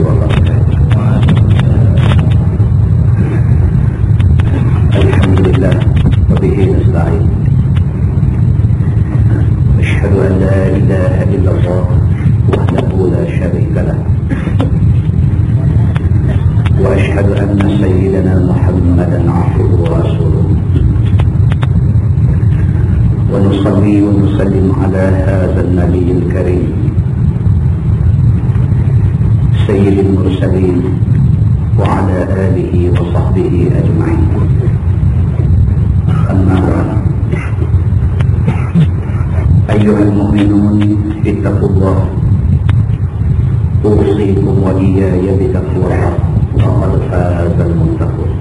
وبركاته. الحمد لله وبه نستعين. أشهد أن لا إله إلا الله وحده لا شريك له، وأشهد أن سيدنا محمدا عبده ورسوله، ونصلي ونسلم على هذا النبي الكريم سيد المرسلين وعلى آله وصحبه أجمعين. أما بعد، أيها المؤمنون اتقوا الله، أوصيكم وإياي بتقوى الله، وقد فاز المتقون.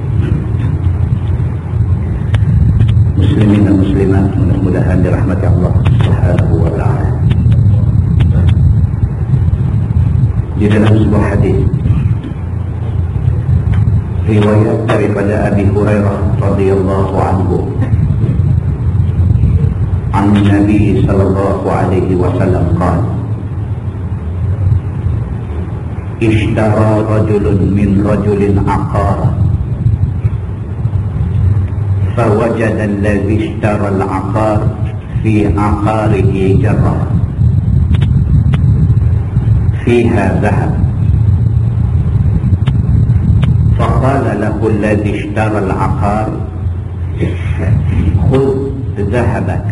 Muslimin dan muslimat, mudah-mudahan dirahmati Allah Subhanahu wa ta'ala. Di dalam sebuah hadis riwayat daripada Abi Hurairah radhiyallahu anhu an Nabi sallallahu alaihi wasallam qala: Ishtara rajulun min rajulin aqara فوجد الذي اشترى العقار في عقاره جرة فيها ذهب، فقال له الذي اشترى العقار: خذ ذهبك،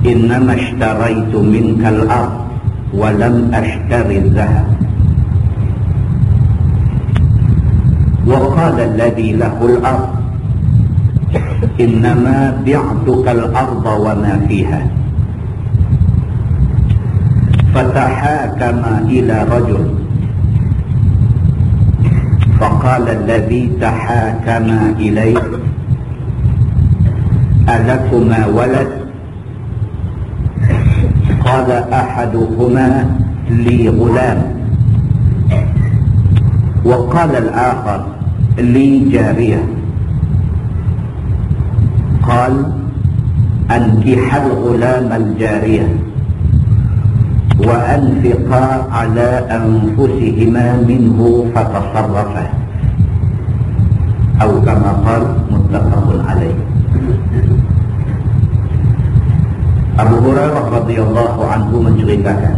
إنما اشتريت منك الأرض ولم أشتري الذهب. وقال الذي له الأرض: إنما بعتك الأرض وما فيها. فتحاكما إلى رجل، فقال الذي تحاكما إليه: ألكما ولد؟ قال أحدهما: لي غلام. وقال الآخر: لي جارية. قال: أنكحا الغلام الجارية وأنفقا على أنفسهما منه فتصرفا، أو كما قال، متفق عليه. Abu Hurairah radhiyallahu anhu menceritakan,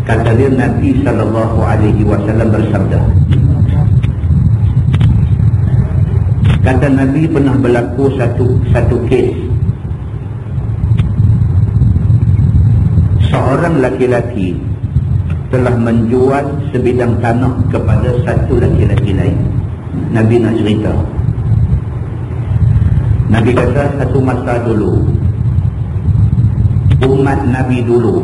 kata dia, Nabi sallallahu alaihi wasallam bersabda, kata Nabi pernah berlaku satu kes. Seorang laki-laki telah menjual sebidang tanah kepada satu laki-laki lain. Nabi nak cerita. Nabi kata, satu masa dulu, umat Nabi dulu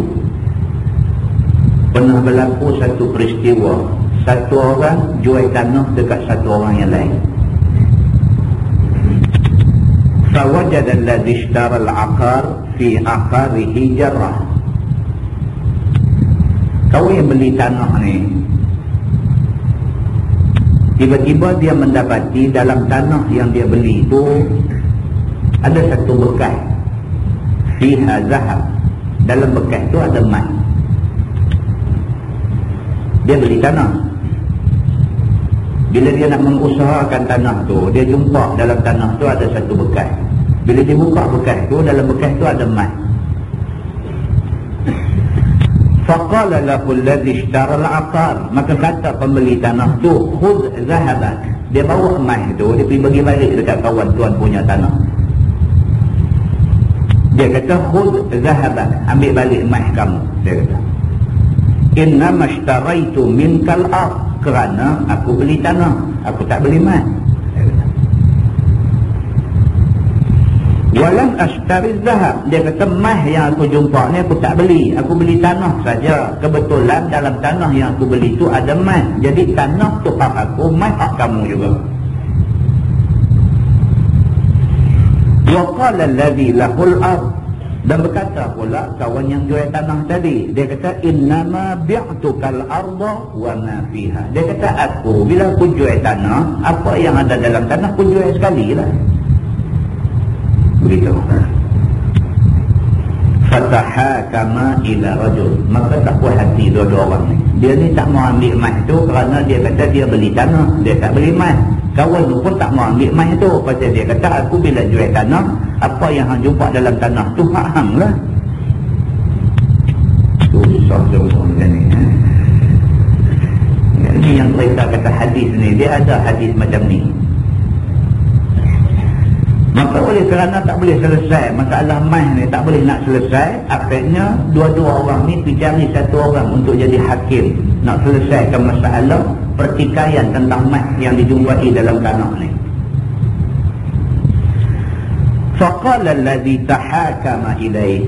pernah berlaku satu peristiwa. Satu orang jual tanah dekat satu orang yang lain. فَوَجَدَ الَّذِي اشْتَرَى الْعَقَارَ فِي عَقَارِهِ جَرَّةً. Kau yang beli tanah ni, tiba-tiba dia mendapati dalam tanah yang dia beli itu ada satu bekas. Fiha zahab. Dalam bekas itu ada emas. Dia beli tanah. Bila dia nak mengusahakan tanah tu, dia jumpa dalam tanah tu ada satu bekas. Bila dia buka bekas tu, dalam bekas tu ada emas. Faqala lahu alladhi ishtara al-aqar. Maka kata pembeli tanah tu, khudh zahabak. Dia bawa emas tu, dia pergi bagi balik dekat kawan tuan punya tanah. Dia kata, khudh zahabak, ambil balik emas kamu. Dia kata, innama ishtaraitu minkal ard, kerana aku beli tanah, aku tak beli emas. Walam ashtari zahab. Dia kata, emas yang aku jumpa ni aku tak beli, aku beli tanah saja. Kebetulan dalam tanah yang aku beli tu ada emas. Jadi tanah tu hak aku, emas hak kamu juga. Wa qala alladhi lahul ard. Dan berkata pula kawan yang jual tanah tadi, dia kata, innama bi'tukal arda wa ma fiha. Dia kata, aku bila aku jual tanah, apa yang ada dalam tanah aku jual sekali lah. Begitu. Fatahakama ila rajul, maka tak puas hati dua-dua orang ni. Dia ni tak mau ambil emas tu kerana dia kata dia beli tanah, dia tak beli emas. Kawan tu pun tak mau ambil emas tu pasal dia kata aku bila jual tanah, apa yang hang jumpa dalam tanah tu hak hang lah. Susah macam ni. Ini yang cerita kata hadis ni, dia ada hadis macam ni. Maka oleh kerana tak boleh selesai masalah emas ni, tak boleh nak selesai, akhirnya dua-dua orang ni pergi cari satu orang untuk jadi hakim, nak selesaikan masalah pertikaian tentang emas yang dijumpai dalam tanah ni. Faqala alladhi tahakama ilaih,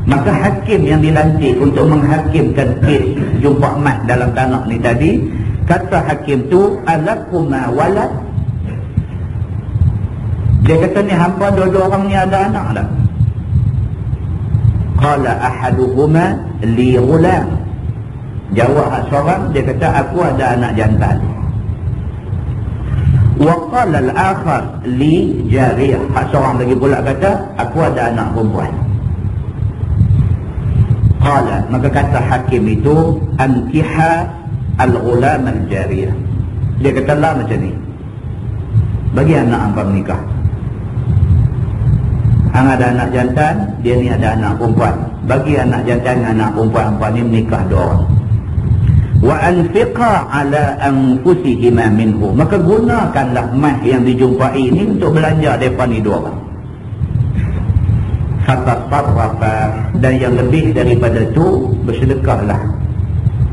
maka hakim yang dilantik untuk menghakimkan kes jumpa emas dalam tanah ni tadi, kata hakim tu, alakuma walad. Dia kata ni hampa dua-dua orang ni ada anak tak? Qala ahaduhuma li ghulam. Jawab seorang, dia kata aku ada anak jantan. Wa qala al-akhar li jariyah. Hak seorang lagi pula kata aku ada anak perempuan. Qala, maka kata hakim itu, ankiha al-ghulam al-jariyah. Dia kata lah macam ni, bagi anak hangpa menikah. Hang ada anak jantan, dia ni ada anak perempuan. Bagi anak jantan dan anak perempuan hangpa ni menikah dua orang. Wa anfiqa ala anfusihima minhu, maka gunakanlah emas yang dijumpai ini untuk belanja mereka ni dua orang. Fatasarrafa, dan yang lebih daripada itu, bersedekahlah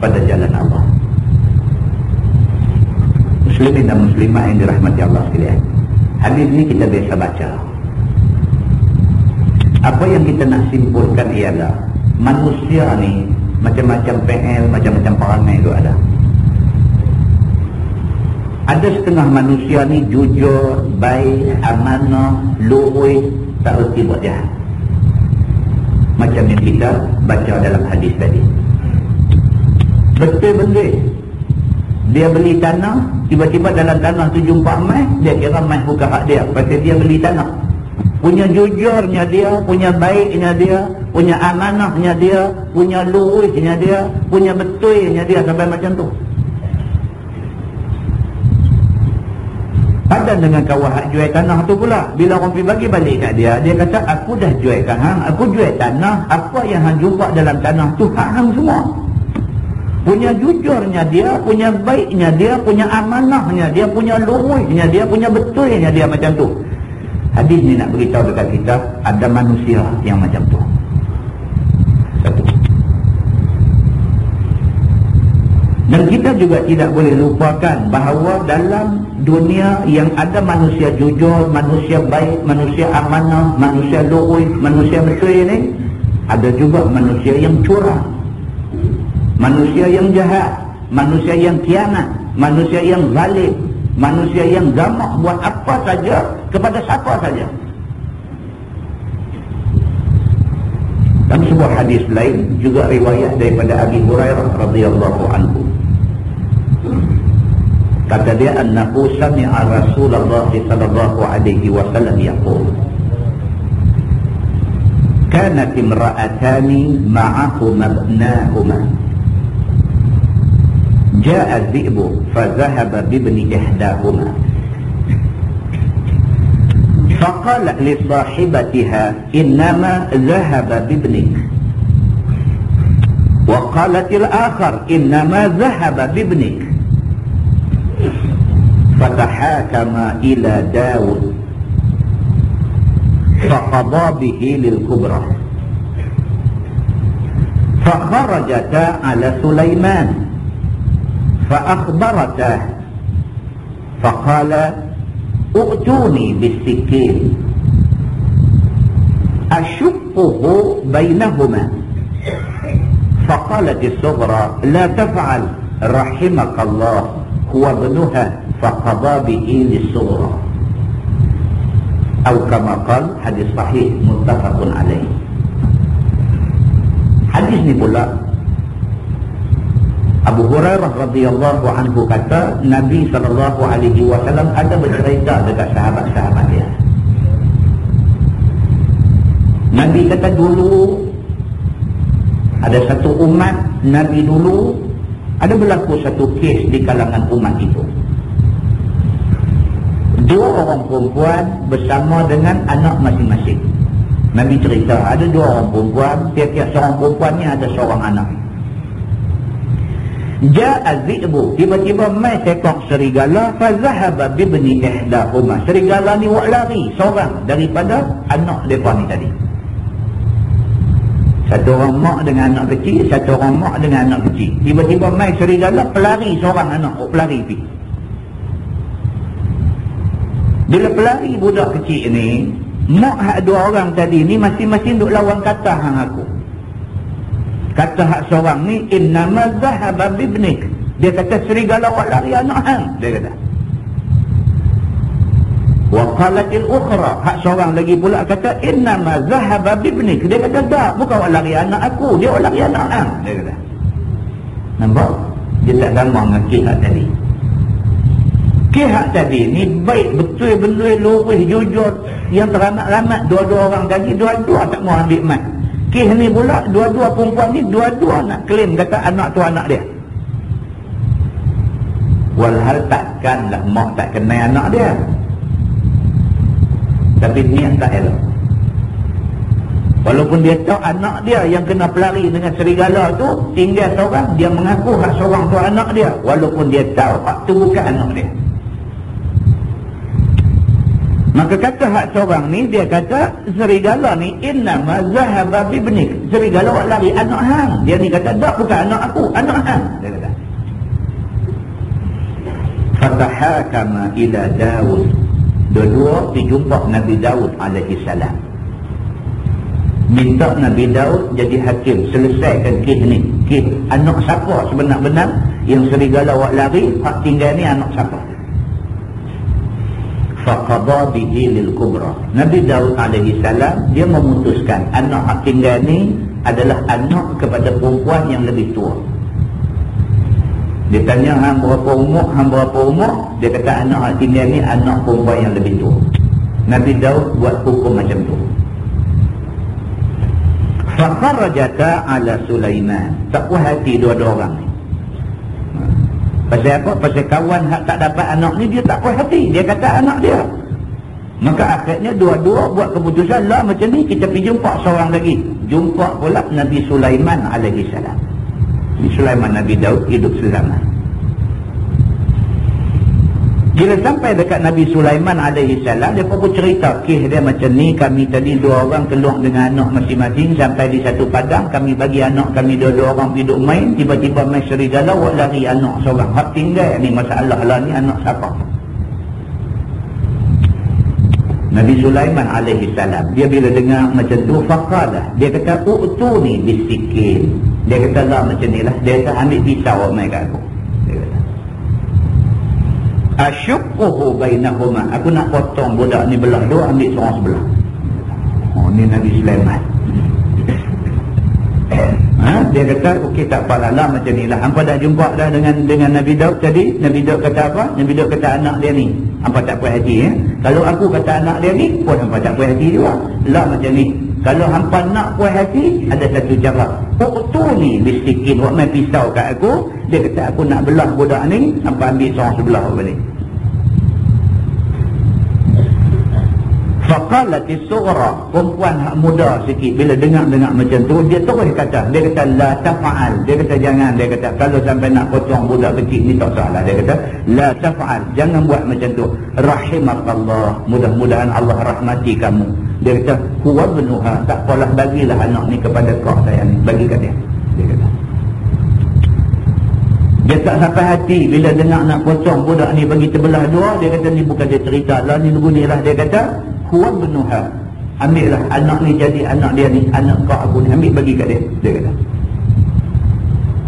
pada jalan Allah. Muslimin dan muslimah yang dirahmati Allah sekalian, hadis ini kita biasa baca. Apa yang kita nak simpulkan ialah manusia ni macam-macam PL, macam-macam perangai itu ada. Ada setengah manusia ni jujur, baik, amanah, lurus, tak erti buat jahat. Macam yang kita baca dalam hadis tadi. Betul-betul dia beli tanah, tiba-tiba dalam tanah tu jumpa emas, dia kira emas bukan hak dia, pasal dia beli tanah. Punya jujurnya dia, punya baiknya dia, punya amanahnya dia, punya lurusnya dia, punya betulnya dia, sampai macam tu. Padan dengan kawan hak jual tanah tu pula, bila orang pergi bagi balik kat dia, dia kata aku dah jual kat hang, aku jual tanah, apa yang hang jumpa dalam tanah tu hak hang semua. Punya jujurnya dia, punya baiknya dia, punya amanahnya dia, punya lurusnya dia, punya betulnya dia, macam tu. Hadis ni nak beritahu dekat kita, ada manusia yang macam tu. Satu. Dan kita juga tidak boleh lupakan bahawa dalam dunia yang ada manusia jujur, manusia baik, manusia amanah, manusia lurus, manusia betul ini, ada juga manusia yang curang, manusia yang jahat, manusia yang khianat, manusia yang zalim, manusia yang gamak buat apa saja kepada siapa saja. Dan sebuah hadis lain juga riwayat daripada Abi Hurairah radhiyallahu anhu. Kata dia, annahu sami'a Rasulullah sallallahu alaihi wasallam yaqul, kanat imra'atani ma'ahuma ibnahuma, ja'a dhi'bu fadhahaba bibni ihdahuma, faqala li sahibatiha innama dhahaba bibnik, wa qalat al-akhar innama dhahaba bibnik, fatahakama ila Daud faqada bihi lil kubra, fakharajata ala Sulaiman فأخبرته فقال ائتوني بالسكين أشقه بينهما، فقالت الصغرى لا تفعل رحمك الله هو ابنها، فقضى به للصغرى، أو كما قال. Hadis sahih muttafaqun alaih. Hadis ni pula Abu Hurairah radhiyallahu anhu kata, Nabi sallallahu alaihi wasallam ada bercerita dekat sahabat-sahabat dia. Nabi kata dulu ada satu umat Nabi dulu ada berlaku satu kes di kalangan umat itu. Dua orang perempuan bersama dengan anak masing-masing. Nabi cerita ada dua orang perempuan, tiap-tiap seorang perempuan ni ada seorang anak. Ja'a zi'bu, tiba-tiba mai seekor serigala, fa zahaba bibni ihdahuma. Serigala ni buat lari seorang daripada anak depa ni tadi. Satu orang mak dengan anak kecil, satu orang mak dengan anak kecil. Tiba-tiba mai serigala pelari seorang anak, pelari pi. Bila pelari budak kecil ni, mak hak dua orang tadi ni masing-masing duk lawan kata hang aku. Kata hak seorang ni, innama zahaba bibnik. Dia kata serigala buat lari anak hang, dia kata. Wa qalatil ukhra, hak seorang lagi pula kata innama zahaba bibnik. Dia kata tak, bukan buat lari anak aku, dia buat lari anak hang, dia kata. Nampak? Dia tak sama dengan kihak tadi. Kihak tadi ni baik betul-betul lurus jujur yang teramat-ramat dua-dua orang tadi, dua-dua tak mau ambil mat. Kih ni pula dua-dua perempuan ni dua-dua nak claim kata anak tu anak dia. Walhal takkanlah mak tak kenal anak dia, tapi niat tak elok. Walaupun dia tahu anak dia yang kena pelari dengan serigala tu tinggal seorang, dia mengaku hak seorang tu anak dia, walaupun dia tahu hak tu bukan anak dia. Maka kata hak seorang ni, dia kata serigala ni innama zahaba bibnik. Serigala buat lari anak hang. Dia ni kata tak, bukan anak aku, anak hang, dia kata. Fatahakama ila Daud. Dua-dua dijumpa Nabi Daud alaihi salam. Minta Nabi Daud jadi hakim, selesaikan kes ni. Kes anak siapa sebenar-benar yang serigala buat lari, hak tinggal ni anak siapa. Faqada bihi lil kubra. Nabi Daud alaihi salam dia memutuskan anak hak tinggal ni adalah anak kepada perempuan yang lebih tua. Dia tanya hang berapa umur, hang berapa umur? Dia kata anak hak tinggal ni anak perempuan yang lebih tua. Nabi Daud buat hukum macam tu. Fakharajata ala Sulaiman. Tak puas hati dua-dua orang ni. Pasal apa? Pasal kawan hak tak dapat anak ni dia tak puas hati. Dia kata anak dia. Maka akhirnya dua-dua buat keputusan lah macam ni kita pergi jumpa seorang lagi. Jumpa pula Nabi Sulaiman alaihi salam. Nabi Sulaiman, Nabi Daud hidup selama. Bila sampai dekat Nabi Sulaiman alaihi salam, dia pun cerita kisah dia macam ni. Kami tadi dua orang keluar dengan anak masing-masing sampai di satu padang. Kami bagi anak kami dua-dua orang hidup main. Tiba-tiba main serigala buat lari anak seorang. Hak tinggal ni masalah lah ni anak siapa. Nabi Sulaiman alaihi salam dia bila dengar macam tu faqala, dia kata u'tuni bisikin. Dia kata lah macam ni lah, dia kata ambil pisau mai kat aku. Dia kata asyuquhu bainahuma, aku nak potong budak ni belah dua, ambil seorang sebelah. Oh ni Nabi Sulaiman. Dia kata okey tak apalah lah macam ni lah. Hampa dah jumpa dah dengan Nabi Daud tadi. Nabi Daud kata apa? Nabi Daud kata anak dia ni. Hampa tak puas hati Kalau aku kata anak dia ni pun hampa tak puas hati juga. Lah macam ni. Kalau hampa nak puas hati, ada satu cara. Uqtuni bisikin, buat main pisau kat aku. Dia kata aku nak belah budak ni, hampa ambil seorang sebelah balik. Faqalatis sughra, perempuan hak muda sikit bila dengar macam tu, dia terus kata, dia kata la taf'al, dia kata jangan, dia kata kalau sampai nak potong budak kecil ni tak salah, dia kata la taf'al, jangan buat macam tu. Rahimakallah, mudah-mudahan Allah rahmati kamu. Dia kata huwa ibnuha, tak apalah bagilah anak ni kepada kau sayang, bagi kat dia. Dia kata dia tak sampai hati bila dengar nak potong budak ni bagi terbelah dua. Dia kata ni bukan dia cerita lah, ni beginilah. Dia kata huwa ibnuha, ambillah anak ni jadi anak dia ni, anak kau aku ni, ambil bagi kat dia. Dia kata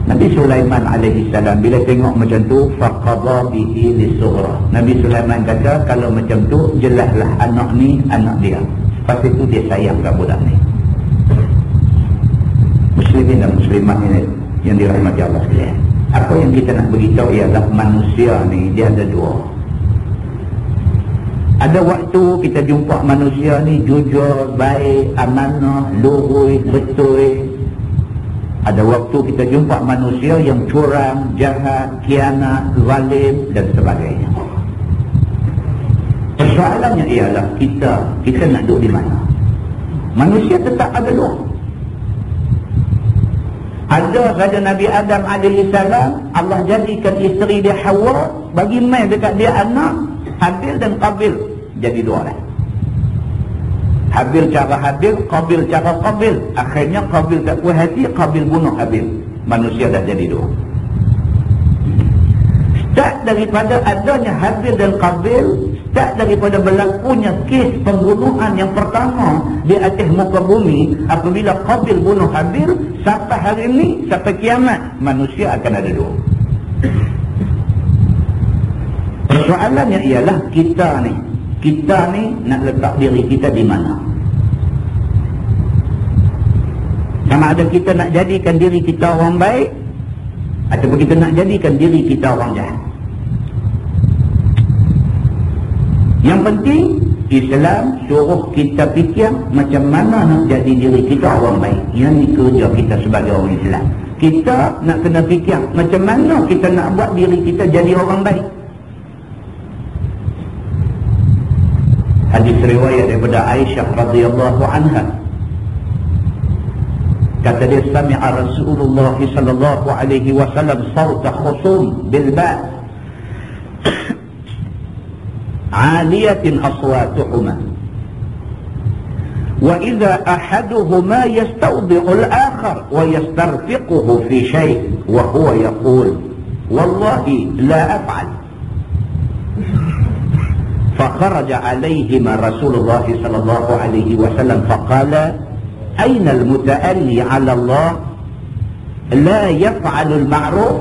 Nabi Sulaiman alaihi salam bila tengok macam tu faqada bihi lisughra. Nabi Sulaiman kata kalau macam tu jelaslah anak ni anak dia. Pasal itu dia sayang kat budak ni. Muslimin dan muslimat ini yang dirahmati Allah sekalian. Apa yang kita nak beritahu ialah manusia ni dia ada dua. Ada waktu kita jumpa manusia ni jujur, baik, amanah, lurus, betul. Ada waktu kita jumpa manusia yang curang, jahat, khianat, zalim dan sebagainya. Persoalannya ialah kita nak duduk di mana? Manusia tetap ada dua. Ada saja Nabi Adam AS, Allah jadikan isteri dia Hawa, bagi mai dekat dia anak, Habil dan Qabil. Jadi dua lah. Habil cara Habil, Qabil cara Qabil. Akhirnya Qabil tak puas hati, Qabil bunuh Habil. Manusia dah jadi dua. Start daripada adanya Habil dan Qabil, start daripada berlakunya kes pembunuhan yang pertama di atas muka bumi, apabila Qabil bunuh Habil, sampai hari ini, sampai kiamat, manusia akan ada dua. Persoalannya ialah kita ni nak letak diri kita di mana? Sama ada kita nak jadikan diri kita orang baik, ataupun kita nak jadikan diri kita orang jahat. Yang penting Islam suruh kita fikir macam mana nak jadi diri kita orang baik. Yang ni kerja kita sebagai orang Islam. Kita nak kena fikir macam mana kita nak buat diri kita jadi orang baik. Hadis riwayat daripada Aisyah radhiyallahu anha. Kata dia, sami'a Rasulullah sallallahu alaihi wasallam sawta khusum bil ba' aliyatin aswatuhuma wa idza ahaduhuma yastawdi'u al-akhar wa yastarfiquhu fi shay' wa huwa yaqul wallahi la af'al. فخرج عليهما رسول الله صلى الله عليه وسلم فقال أين المتألي على الله لا يفعل المعروف؟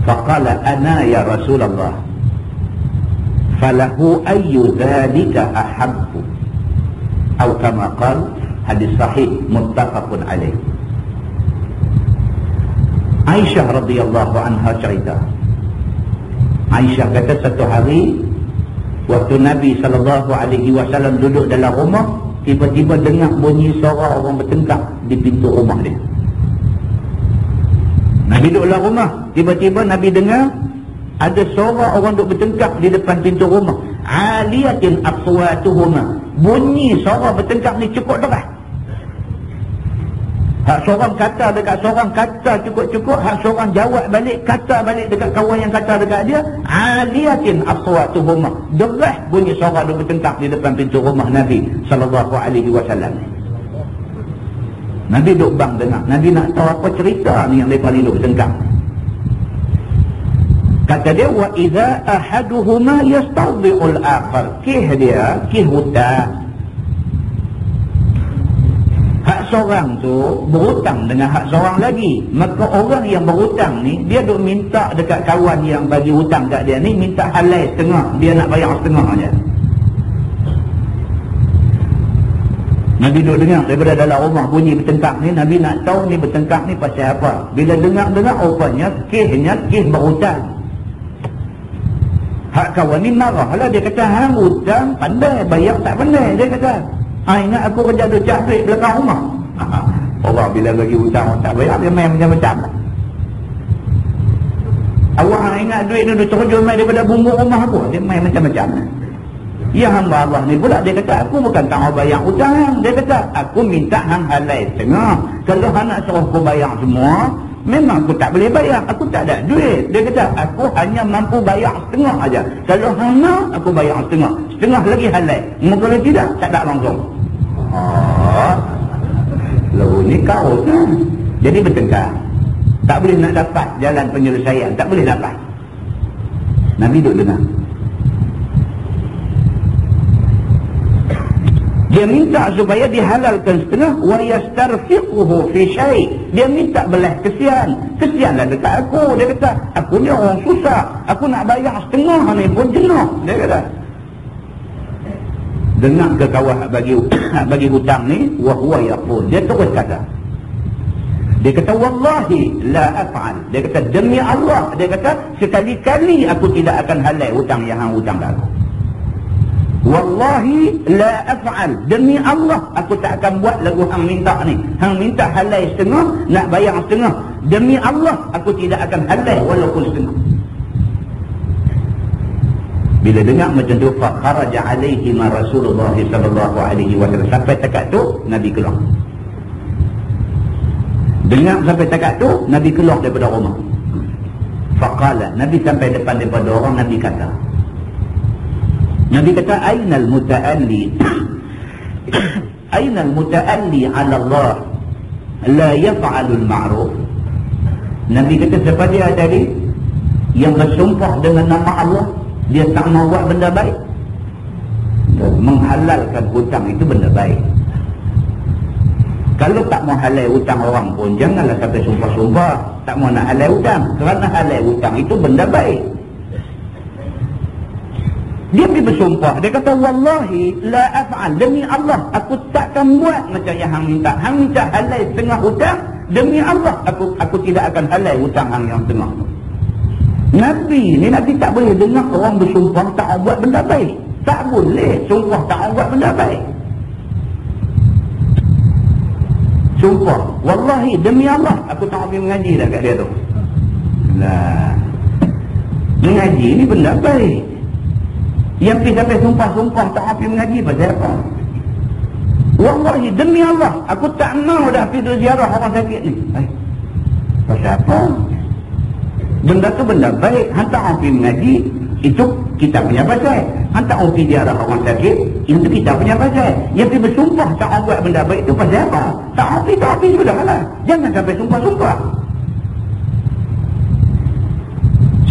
فقال أنا يا رسول الله. فله أي ذلك أحب أو كما قال. حديث صحيح متفق عليه. Aisyah radhiyallahu anha cerita, Aisyah kata satu hari waktu Nabi SAW duduk dalam rumah, tiba-tiba dengar bunyi suara orang bertengkar di pintu rumah dia. Nabi duduk dalam rumah, tiba-tiba Nabi dengar ada suara orang duduk bertengkar di depan pintu rumah. Aliyatin aswatuhuma, bunyi suara bertengkar ni cukup deras. Hak seorang kata dekat seorang kata cukup-cukup, hak seorang jawab balik, kata balik dekat kawan yang kata dekat dia. Aliyatin aswatuhuma, deras bunyi suara duk bertengkar di depan pintu rumah Nabi sallallahu alaihi wasallam. Nabi duk bang dengar, Nabi nak tahu apa cerita ni yang mereka ni duk bertengkar. Kata dia, wa idza ahaduhuma yastawdi'ul akhar, dia hutang. Hak seorang tu berhutang dengan hak seorang lagi. Maka orang yang berhutang ni, dia duk minta dekat kawan yang bagi hutang kat dia ni, minta halal setengah, dia nak bayar setengah aja. Nabi duk dengar daripada dalam rumah bunyi bertengkar ni. Nabi nak tahu ni bertengkar ni pasal apa. Bila dengar-dengar, rupanya kes berhutang. Hak kawan ni marah lah, dia kata, hang hutang pandai, bayar tak pandai. Dia kata, ingat aku kerja ada cak duit belakang rumah. Orang bila bagi hutang tak bayar, dia main macam-macam. Awak ingat duit ni terjun main daripada bumbu rumah aku, dia main macam-macam. Ya hamba Allah ni pula, dia kata, aku bukan tak mau bayar hutang. Dia kata, aku minta hang halal setengah. Kalau hang nak suruh aku bayar semua, memang aku tak boleh bayar, aku tak ada duit. Dia kata, aku hanya mampu bayar setengah aja. Kalau hang nak, aku bayar setengah. Setengah lagi halal. Kalau tidak, tak ada langsung. Lalu ni kau kan. Jadi bertengkar. Tak boleh nak dapat jalan penyelesaian. Tak boleh dapat. Nabi duduk dengar. Dia minta supaya dihalalkan setengah. Wa yastarfiquhu fi syai'. Dia minta belah kesian. Kesianlah dekat aku. Dia kata, aku ni orang susah. Aku nak bayar setengah ni pun jenuh. Dia kata. Dengar ke kawan bagi hutang ni, wa huwa yaqul, dia terus kata, Dia kata wallahi la af'al. Dia kata demi Allah, dia kata sekali-kali aku tidak akan halal hutang yang hang hutang dah. Wallahi la af'al. Demi Allah aku tak akan buat lagu hang minta ni. Hang minta halal setengah, nak bayar setengah. Demi Allah aku tidak akan halal walaupun setengah. Bila dengar macam tu, fa kharaja alaihi ma Rasulullah sallallahu alaihi wasallam. Sampai takat tu Nabi keluar. Dengar sampai takat tu Nabi keluar daripada rumah. Faqala, Nabi sampai depan daripada orang, Nabi kata ainal muta'alli ainal muta'alli 'ala Allah la yaf'alul ma'ruf. Nabi kata siapa dia tadi yang bersumpah dengan nama Allah, dia tak mau buat benda baik. Menghalalkan hutang itu benda baik. Kalau tak mau halal hutang orang pun, janganlah sampai sumpah-sumpah tak mau nak halal hutang. Kerana halal hutang itu benda baik. Dia pergi bersumpah. Dia kata wallahi la af'al. Demi Allah aku takkan buat macam yang hang minta. Hang minta halal setengah hutang, demi Allah aku tidak akan halal hutang hang yang setengah. Nabi tak boleh dengar orang bersumpah tak buat benda baik. Tak boleh sumpah tak buat benda baik. Sumpah wallahi demi Allah aku tak pergi mengaji dah kat dia tu. Lah, mengaji ni benda baik. Yang pergi sampai sumpah-sumpah tak pergi mengaji pasal apa? Wallahi demi Allah aku tak mau dah pergi ziarah orang sakit ni. Pasal apa? Benda tu benda baik. Hantar orang pergi mengaji, itu kita punya pasal. Hantar orang pergi ziarah orang sakit, itu kita punya pasal. Yang pergi bersumpah tak orang buat benda baik itu pasal apa? Tak pergi sudah lah. Jangan sampai sumpah-sumpah.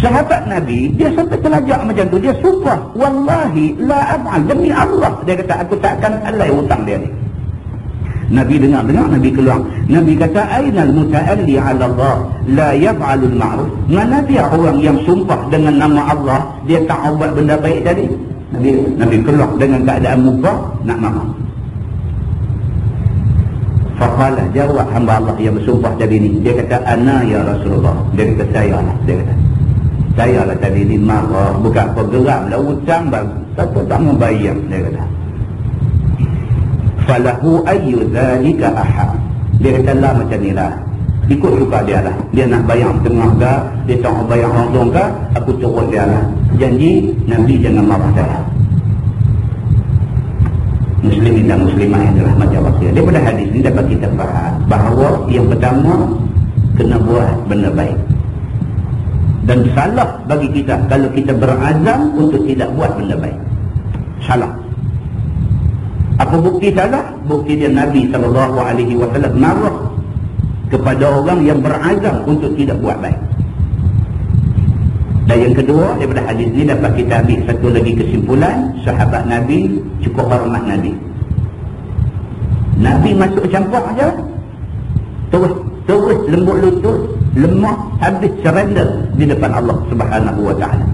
Sahabat Nabi, dia sampai terlajak macam tu. Dia sumpah, wallahi la af'al. Demi Allah, dia kata aku tak akan halal hutang dia ni. Nabi dengar, Nabi keluar. Nabi kata ainal muta'alli 'ala Allah la yaf'alul ma'ruf. Mana dia orang yang sumpah dengan nama Allah, dia tak buat benda baik tadi? Nabi keluar dengan keadaan muka nak marah. Faqala, jawab hamba Allah yang bersumpah tadi ni. Dia kata ana ya Rasulullah. Dia kata saya lah. Dia kata saya lah tadi ni marah, bukan apa geram lah hutang bagus, tapi tak mau bayar. Dia kata falahu ayyu dhalika ahad. Dia kata lah macam ni lah, ikut suka dia lah. Dia nak bayar setengah ke, dia tak mau bayar langsung ke, aku turut dia lah. Janji Nabi jangan marah saya. Muslimin dan muslimah yang dirahmati Allah. Daripada hadis ni dapat kita faham bahawa yang pertama kena buat benda baik. Dan salah bagi kita kalau kita berazam untuk tidak buat benda baik. Salah. Apa bukti salah? Bukti dia Nabi SAW marah kepada orang yang berazam untuk tidak buat baik. Dan yang kedua, daripada hadis ini dapat kita ambil satu lagi kesimpulan. Sahabat Nabi cukup hormat Nabi. Nabi masuk campur aja, terus lembut lutut, lemah, habis surrender di depan Allah Subhanahu wa ta'ala.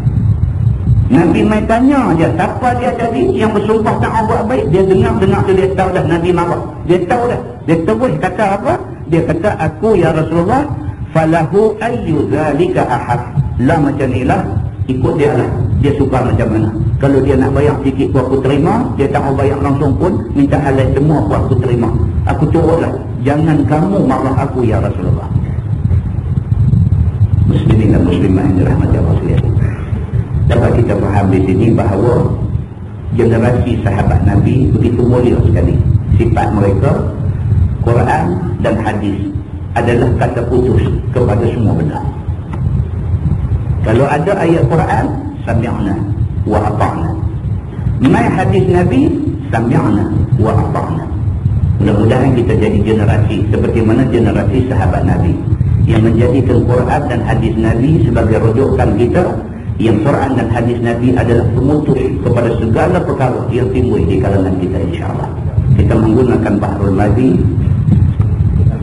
Nabi main tanya aja siapa dia tadi yang bersumpah tak buat baik. Dia dengar tu dia tahu dah Nabi marah. Dia tahu dah. Dia terus kata apa? Dia kata aku ya Rasulullah falahu ayyu zalika ahad. Lah macam ni lah, ikut dia lah. Dia suka macam mana. Kalau dia nak bayar sikit pun aku terima, dia tak mau bayar langsung pun, minta halal semua pun aku terima. Aku turutlah. Jangan kamu marah aku ya Rasulullah. Muslimin dan muslimah yang dirahmati Allah sekalian. Dapat kita faham di sini bahawa generasi sahabat Nabi begitu mulia sekali. Sifat mereka, Quran dan hadis adalah kata putus kepada semua benda. Kalau ada ayat Quran, sami'na wa ata'na. Mai hadis Nabi, sami'na wa ata'na. Mudah-mudahan kita jadi generasi seperti mana generasi sahabat Nabi yang menjadikan Quran dan hadis Nabi sebagai rujukan kita. Yang Quran dan hadis Nabi adalah pemutus kepada segala perkara yang timbul di kalangan kita, insyaAllah. Kita menggunakan Bahrul Mazi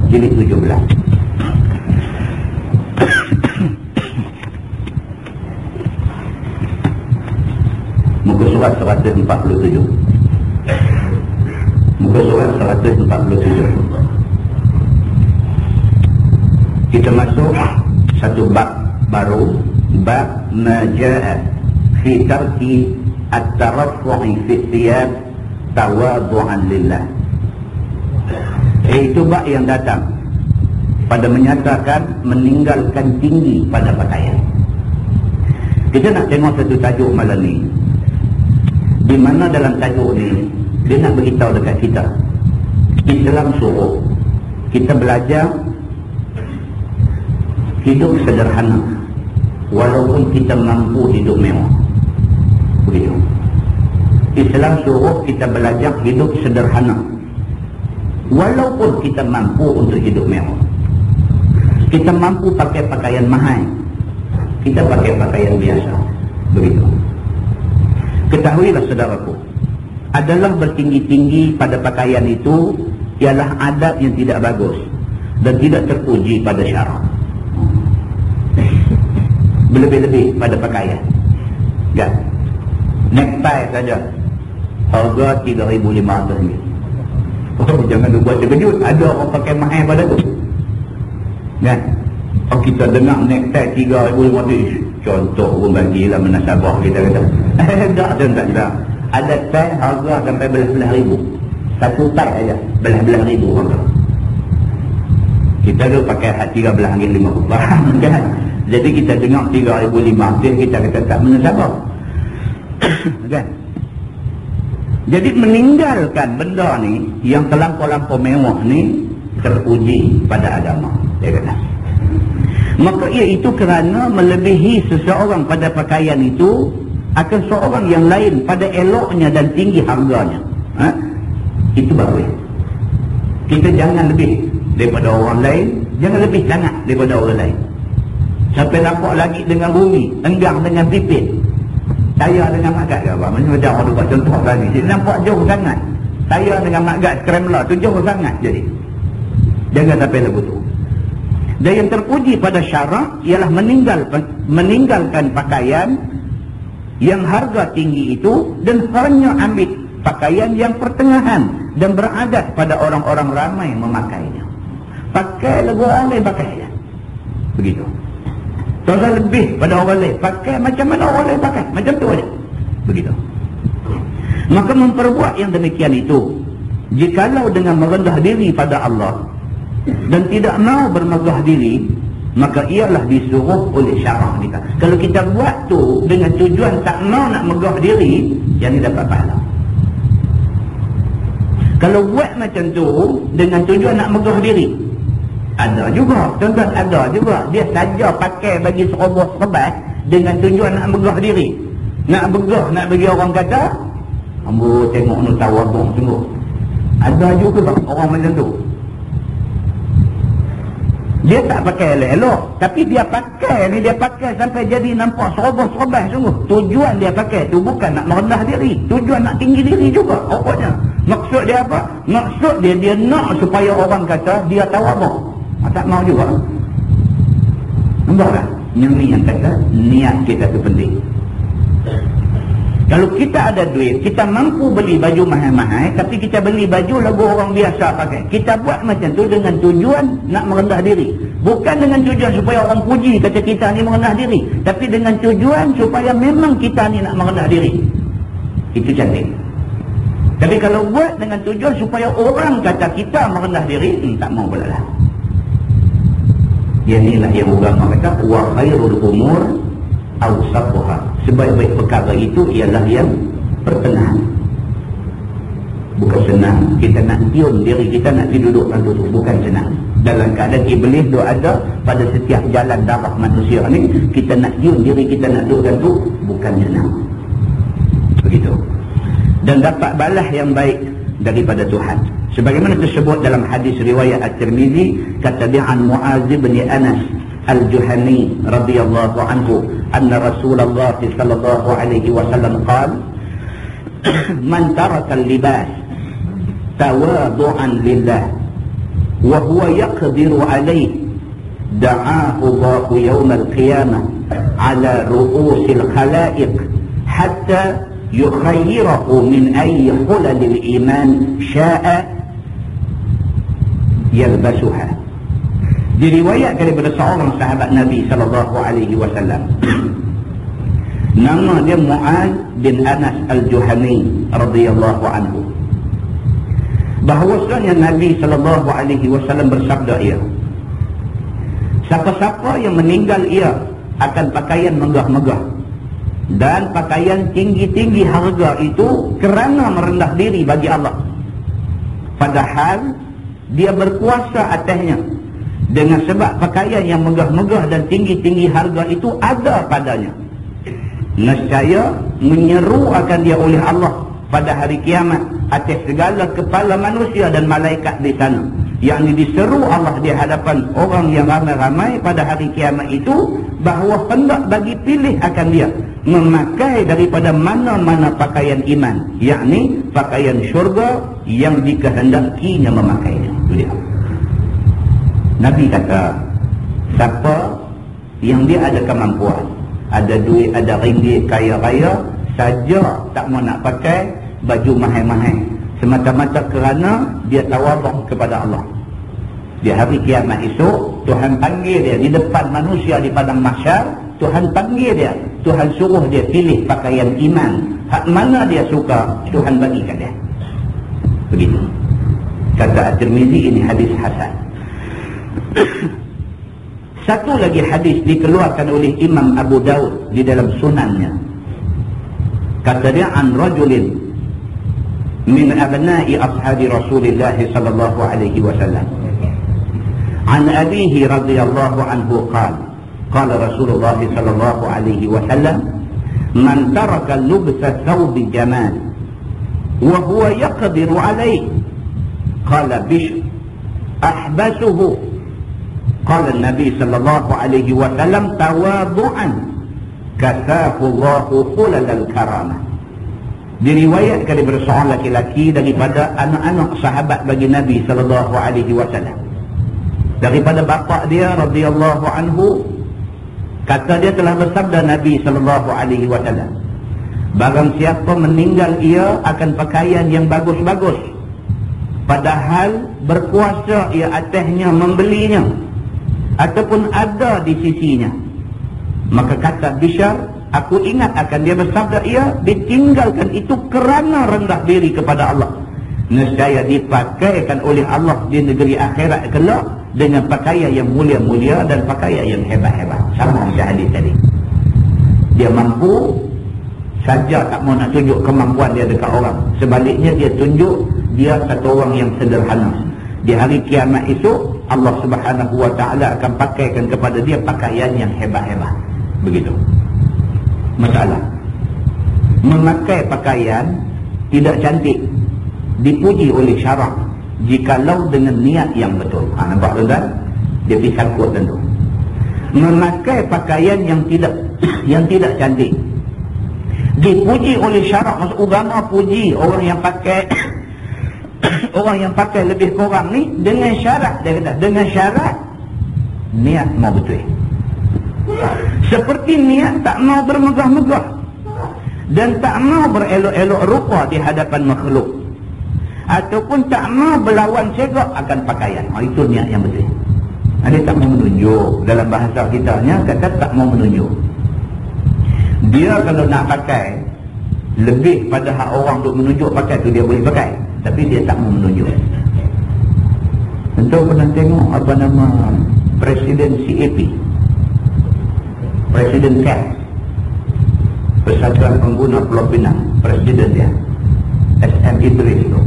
jilid 17. Muka surat 147. Muka surat 147. Kita masuk satu bab baru, bab majaa fi tarki at-taraffu'i fi thiyab tawadhu'an lillah. Itu bab yang datang pada menyatakan meninggalkan tinggi pada pakaian. Kita nak tengok satu tajuk malam ni, di mana dalam tajuk ni dia nak beritahu dekat kita, Islam suruh kita belajar hidup sederhana walaupun kita mampu hidup mewah. Begitu. Islam suruh kita belajar hidup sederhana walaupun kita mampu untuk hidup mewah. Kita mampu pakai pakaian mahal, kita pakai pakaian biasa. Begitu. Ketahuilah saudaraku, adalah bertinggi-tinggi pada pakaian itu ialah adab yang tidak bagus dan tidak terpuji pada syarak. Berlebih-lebih pada pakaian. Kan? Necktie saja harga RM3,500. Oh, jangan buat terkejut, ada orang pakai mahal pada tu. Kan? Oh, kita dengar necktie RM3,500. Contoh pun bagilah menasabah kita kata. Tak. Ada tie harga sampai belas-belas ribu. Satu tie aja belas-belas ribu harga. Kita tu pakai RM13.50 kan. Jadi kita dengar RM3,500, kita kata tak menasabah. Kan? Jadi meninggalkan benda ni yang terlampau-lampau mewah ni teruji pada agama, dia kata. Maka iaitu kerana melebihi seseorang pada pakaian itu akan seorang yang lain pada eloknya dan tinggi harganya. Itu bagus. Kita jangan lebih daripada orang lain, jangan lebih sangat daripada orang lain. Sampai nampak lagi dengan bumi, enggang dengan pipit, tayar dengan magat ke apa? Macam orang buat contoh tadi. Jadi nampak jauh sangat. Tayar dengan magat scrambler tu jauh sangat jadi. Jangan sampai begitu. Dan yang terpuji pada syarak ialah meninggalkan pakaian yang harga tinggi itu dan hanya ambil pakaian yang pertengahan dan beradat pada orang-orang ramai memakainya. Pakai lagu orang lain pakainya. Begitu. Tuan-tuan lebih pada orang lain pakai macam mana orang lain pakai, macam tu aja. Begitu. Maka memperbuat yang demikian itu, jikalau dengan merendah diri pada Allah dan tidak mau bermegah diri, maka ialah disuruh oleh syarak kita. Kalau kita buat tu dengan tujuan tak mau nak megah diri, jadi dapat pahala. Kalau buat macam tu dengan tujuan nak megah diri, ada juga, tuan-tuan, ada juga. Dia saja pakai bagi serobah-serobah dengan tujuan nak megah diri. Nak begah, nak bagi orang kata, ambo tengok nu tawaduk sungguh. Ada juga orang macam tu. Dia tak pakai elok-elok, tapi dia pakai ni, dia pakai sampai jadi nampak serobah-serobah sungguh. Tujuan dia pakai tu bukan nak merendah diri, tujuan nak tinggi diri juga pokoknya. Maksud dia apa? Maksud dia nak supaya orang kata dia tawaduk. Tak mau juga. Nampak tak? Yang ni yang kata niat kita tu penting. Kalau kita ada duit, kita mampu beli baju mahal-mahal, tapi kita beli baju lagu orang biasa pakai. Kita buat macam tu dengan tujuan nak merendah diri. Bukan dengan tujuan supaya orang puji kata kita ni merendah diri, tapi dengan tujuan supaya memang kita ni nak merendah diri. Itu cantik. Tapi kalau buat dengan tujuan supaya orang kata kita merendah diri, tak mau pula lah. Yang inilah yang ulama kata wa khairul umur awsatuha. Sebaik-baik perkara itu ialah yang pertengahan. Bukan senang kita nak tiun diri kita nak didudukkan dulu, bukan senang. Dalam keadaan iblis tu ada pada setiap jalan darah manusia ni, kita nak tiun diri kita nak dudukkan tu, bukan senang. Begitu. Dan dapat balas yang baik daripada Tuhan. Sebagaimana tersebut dalam hadis riwayat At-Tirmizi, kata dia an Muaz bin Anas Al-Juhani radhiyallahu anhu, anna Rasulullah sallallahu alaihi wasallam qala, man taraka al-libas tawadu'an lillah wa huwa yaqdiru alayhi da'ahu Allahu yawm al-qiyamah ala ru'usil khalaiq hatta yukhayyirahu min ayyi hulalil iman sya'a yalbasuha. Diriwayatkan daripada seorang sahabat Nabi SAW. Nama dia Mu'ad bin Anas Al-Juhani radhiyallahu anhu. Bahawasanya Nabi SAW bersabda ia, siapa-siapa yang meninggal ia akan pakaian megah-megah dan pakaian tinggi-tinggi harga itu kerana merendah diri bagi Allah, padahal dia berkuasa atasnya, dengan sebab pakaian yang megah-megah dan tinggi-tinggi harga itu ada padanya. Nescaya menyeru akan dia oleh Allah pada hari kiamat atas segala kepala manusia dan malaikat di sana, yakni diseru Allah di hadapan orang yang ramai-ramai pada hari kiamat itu, bahawa hendak bagi pilih akan dia memakai daripada mana-mana pakaian iman, yakni pakaian syurga yang dikehendakinya memakainya. Itu dia. Nabi kata, siapa yang dia ada kemampuan, ada duit, ada ringgit, kaya-raya saja, tak mau nak pakai baju mahal-mahal semata-mata kerana dia tawaduk kepada Allah, di hari kiamat esok Tuhan panggil dia di depan manusia di padang mahsyar. Tuhan panggil dia, Tuhan suruh dia pilih pakaian iman, hak mana dia suka, Tuhan bagikan dia. Begitu kata At-Tirmizi, ini hadis hasan. Satu lagi hadis dikeluarkan oleh Imam Abu Daud di dalam sunannya. Kata dia, an rajulin min abna'i ashabi Rasulillah sallallahu alaihi wasallam, an abihi radhiyallahu anhu qala qala Rasulullah sallallahu alaihi wasallam, man taraka lubsa thawbi jamal wa huwa yaqdiru alayhi qala Bishr ahbasuhu qala Nabi sallallahu alaihi wasallam tawadu'an kasafullahu khulal karamah. Diriwayatkan daripada seorang laki-laki daripada anak-anak sahabat bagi Nabi sallallahu alaihi wasallam, daripada bapa dia radhiyallahu anhu, kata dia telah bersabda Nabi sallallahu alaihi wasallam, barang siapa meninggal ia akan pakaian yang bagus-bagus, padahal berkuasa ia atasnya membelinya ataupun ada di sisinya. Maka kata Bishr, aku ingat akan dia bersabda ia ditinggalkan itu kerana rendah diri kepada Allah, nescaya dipakaikan oleh Allah di negeri akhirat kelak dengan pakaian yang mulia-mulia dan pakaian yang hebat-hebat. Sama macam hadis tadi, dia mampu saja tak mau nak tunjuk kemampuan dia dekat orang, sebaliknya dia tunjuk dia satu orang yang sederhana. Di hari kiamat itu Allah Subhanahu wa ta'ala akan pakaikan kepada dia pakaian yang hebat-hebat. Begitu. Masalah memakai pakaian tidak cantik dipuji oleh syarak jikalau dengan niat yang betul. Nampak tuan-tuan? Dia pergi sangkut tentu. Memakai pakaian yang tidak cantik dipuji oleh syarak. Maksud agama puji orang yang pakai orang yang pakai lebih kurang ni dengan syarat. Dia kata dengan syarat niat mau betul, seperti niat tak mau bermegah-megah dan tak mau berelok-elok rupa di hadapan makhluk, ataupun tak mau berlawan segak akan pakaian. Itu niat yang betul. Dia tak mau menunjuk. Dalam bahasa kitanya kata tak mau menunjuk. Dia kalau nak pakai lebih pada hak orang untuk menunjuk pakai tu, dia boleh pakai, tapi dia tak mau menunjuk. Tentu pernah tengok apa nama Presiden CAP, Presiden CAP, Persatuan Pengguna Pulau Pinang, Presiden dia SM Idris tu,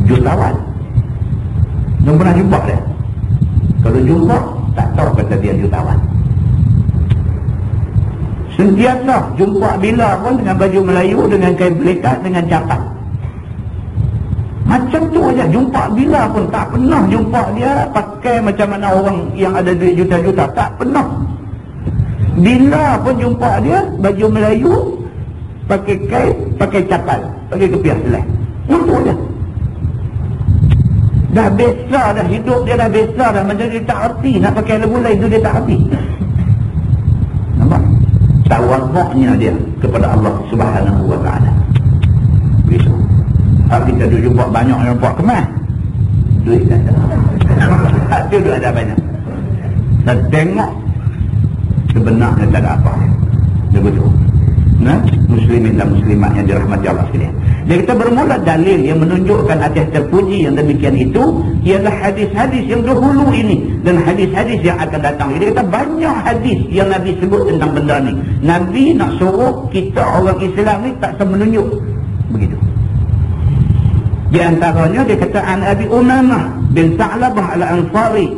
jutawan. Belum pernah jumpa dia. Kalau jumpa tak tahu kata dia jutawan. Sentiasa jumpa bila pun dengan baju Melayu, dengan kain pelikat, dengan capat. Macam tu aja, jumpa bila pun tak pernah jumpa dia pakai macam mana orang yang ada duit juta-juta, tak pernah. Bila pun jumpa dia baju Melayu, pakai kain, pakai capat, pakai kepiah selai. Itu aja. Dah biasa dah, hidup dia dah biasa dah, macam dia tak erti nak pakai lagu lain tu, dia tak erti. Nampak? Tawaduknya dia kepada Allah Subhanahu wa ta'ala. Begitu. Kita duduk jumpa banyak yang buat kemas, duit tak ada. Itu duit ada banyak. dan tengok sebenarnya tak ada apa. Dia betul. Nah, muslimin dan muslimat yang dirahmati Allah sekalian. Dia kata bermula dalil yang menunjukkan atas terpuji yang demikian itu ialah hadis-hadis yang dahulu ini dan hadis-hadis yang akan datang. Dia kata banyak hadis yang Nabi sebut tentang benda ni. Nabi nak suruh kita orang Islam ni tak semenunjuk begitu. Di antaranya dia kata an Abi Umamah bin Sa'labah al-Ansari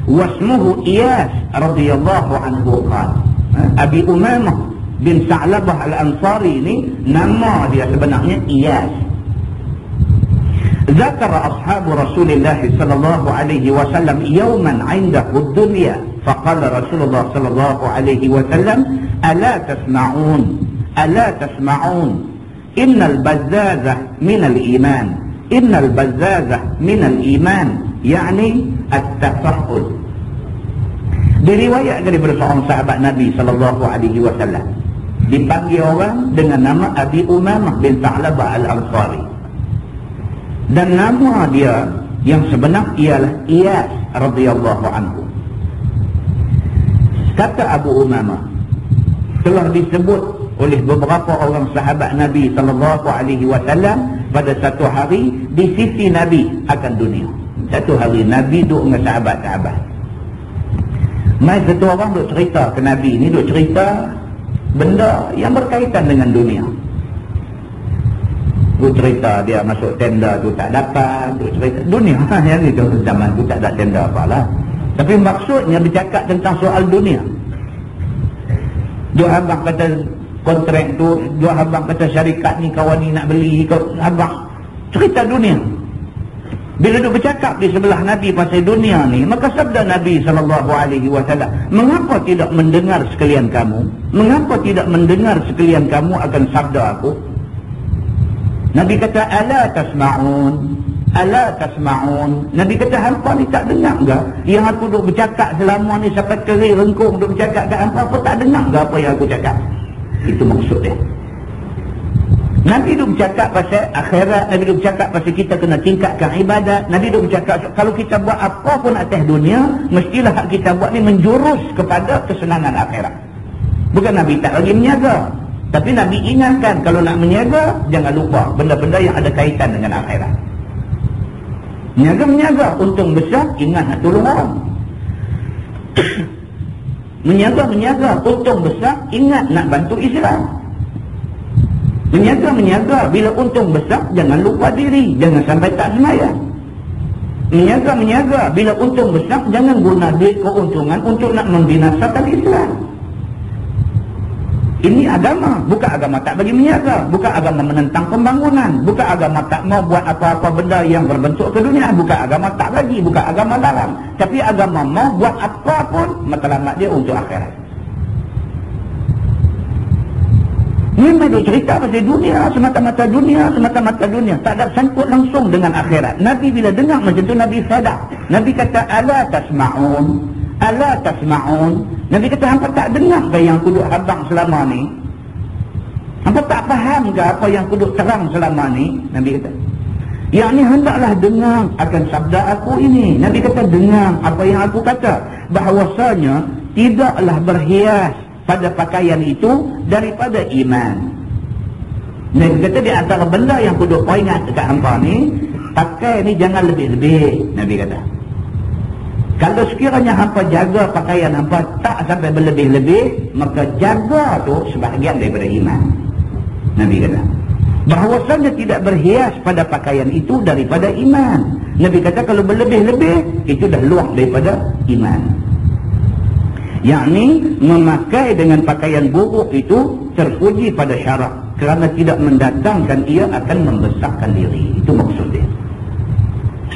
wasmuhu Iyas radhiyallahu anhu qala. Abi Umamah bin Sa'labah al-Ansari ini nama dia sebenarnya Iyas. Zakara ashabu Rasulullah sallallahu alaihi wasallam yawman 'indahu ad-dunya faqala Rasulullah sallallahu alaihi wasallam ala tasma'un innal bazzazah minal iman yakni at-tafahul. Diriwayatkan daripada seorang sahabat Nabi sallallahu alaihi wasallam dipanggil orang dengan nama Abi Umamah bin Sa'labah al-Ansari dan nama dia yang sebenar ialah Iyas radhiyallahu anhu. Kata Abu Umamah telah disebut oleh beberapa orang sahabat Nabi sallallahu alaihi wasallam pada satu hari di sisi Nabi akan dunia. Satu hari Nabi duduk dengan sahabat-sahabat. Mai satu orang duk cerita ke Nabi ni, duk cerita benda yang berkaitan dengan dunia. Duk cerita dia masuk tenda tu tak dapat, duk cerita dunia yang itu zaman tu tak ada tenda apalah. Tapi maksudnya bercakap tentang soal dunia. Dua abang kata kontrak tu, dua abang kata syarikat ni kawan ni nak beli, abang cerita dunia. Bila duk bercakap di sebelah Nabi pasal dunia ni, maka sabda Nabi SAW, mengapa tidak mendengar sekalian kamu? Mengapa tidak mendengar sekalian kamu akan sabda aku? Nabi kata, ala tasma'un. Ala tasma'un. Nabi kata, hampa ni tak dengar ke? Yang aku duk bercakap selama ni sampai kering rengkung duk bercakap kat hampa, apa tak dengar ke apa yang aku cakap? Itu maksud dia. Nabi duk bercakap pasal akhirat, Nabi duk bercakap pasal kita kena tingkatkan ibadat, Nabi duk bercakap kalau kita buat apa pun atas dunia, mestilah hak kita buat ni menjurus kepada kesenangan akhirat. Bukan Nabi tak lagi menyaga, tapi Nabi ingatkan kalau nak menyaga, jangan lupa benda-benda yang ada kaitan dengan akhirat. Menyaga, untung besar, ingat nak tolong orang. Menyaga, untung besar, ingat nak bantu Islam. Menyaga, bila untung besar, jangan lupa diri, jangan sampai tak semayang. Menyaga, bila untung besar, jangan guna duit keuntungan untuk nak membinasakan Islam. Ini agama, bukan agama tak bagi menyaga, bukan agama menentang pembangunan, bukan agama tak mau buat apa-apa benda yang berbentuk ke dunia, bukan agama tak bagi, bukan agama larang, tapi agama mau buat apa pun matlamat dia untuk akhirat. Memang dia cerita pasal dunia, semata-mata dunia, tak ada sangkut langsung dengan akhirat. Nabi bila dengar macam tu, Nabi sadar. Nabi kata, ala tasma'un. Nabi kata, hampa tak dengar ke yang kuduk habang selama ni? Hampa tak faham ke apa yang kuduk terang selama ni? Nabi kata, yang ni hendaklah dengar akan sabda aku ini. Nabi kata, dengar apa yang aku kata, bahawasanya tidaklah berhias pada pakaian itu daripada iman. Nabi kata di antara benda yang kuduk ingat dekat hampa ni, pakai ni jangan lebih-lebih. Nabi kata, kalau sekiranya hampa jaga pakaian hampa tak sampai berlebih-lebih, maka jaga tu sebahagian daripada iman. Nabi kata, bahawasanya tidak berhias pada pakaian itu daripada iman. Nabi kata kalau berlebih-lebih, itu dah luar daripada iman. Yakni memakai dengan pakaian buruk itu terpuji pada syarak, kerana tidak mendatangkan ia akan membesarkan diri. Itu maksud dia.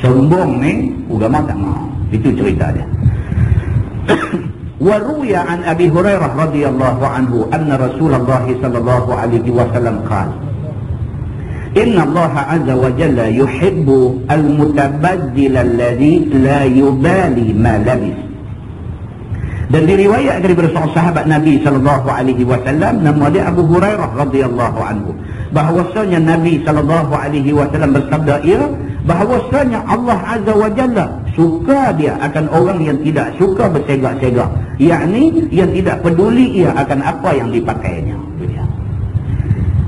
Sombong ni agama tak mau. Itu cerita dia. Wa ruya an Abi Hurairah radhiyallahu anhu anna Rasulullah sallallahu alaihi wasallam qala, inna Allah azza wa jalla yuhibbu al-mutabaddil alladhi la yubali ma labis. Dan diriwayatkan daripada seorang sahabat Nabi sallallahu alaihi wasallam, nama dia Abu Hurairah radhiyallahu anhu, bahwasanya Nabi sallallahu alaihi wasallam bersabda, bahwasanya Allah azza wa jalla Suka dia akan orang yang tidak suka bersegak-segak, yakni yang tidak peduli ia akan apa yang dipakainya. Itu dia.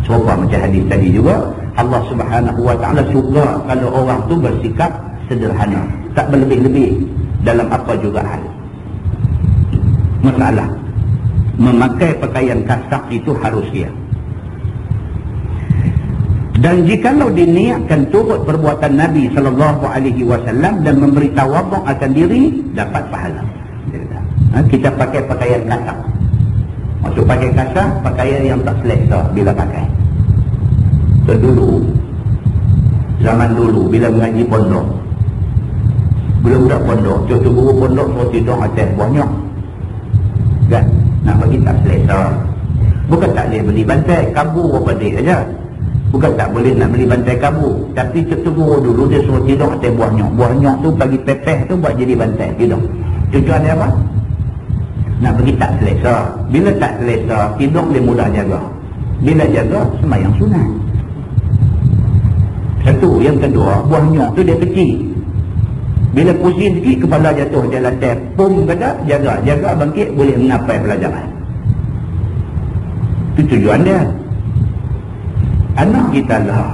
Serupa macam hadis tadi juga, Allah Subhanahu wa taala suka kalau orang tu bersikap sederhana, tak berlebih-lebih dalam apa juga hal. Masalah memakai pakaian kasar itu harus dia. Dan jikalau diniatkan turut perbuatan Nabi SAW dan memberi tawaduk akan diri, dapat pahala. Kita pakai pakaian kasar. Maksud pakai kasar, pakaian yang tak selesa bila pakai. Dulu, zaman dulu bila mengaji pondok, bila budak pondok, tu guru pondok mau tidur atas banyak. Kan? Nak bagi tak selesa. Bukan tak boleh beli bantai, kabur apa dia saja. Bukan tak boleh nak beli bantai kabur, tapi tu guru dulu dia suruh tidur atas buah nyok. Buah nyok tu bagi pepeh tu buat jadi bantai tidur. Tujuan dia apa? Nak bagi tak selesa. Bila tak selesa, tidur dia mudah jaga. Bila jaga, sembahyang sunat. Satu. Yang kedua, buah nyok tu dia kecil. Bila pusing sikit, kepala jatuh jalan lantai. Pum kata, jaga bangkit, boleh mengapai pelajaran. Itu tujuan dia. Anak kita lah.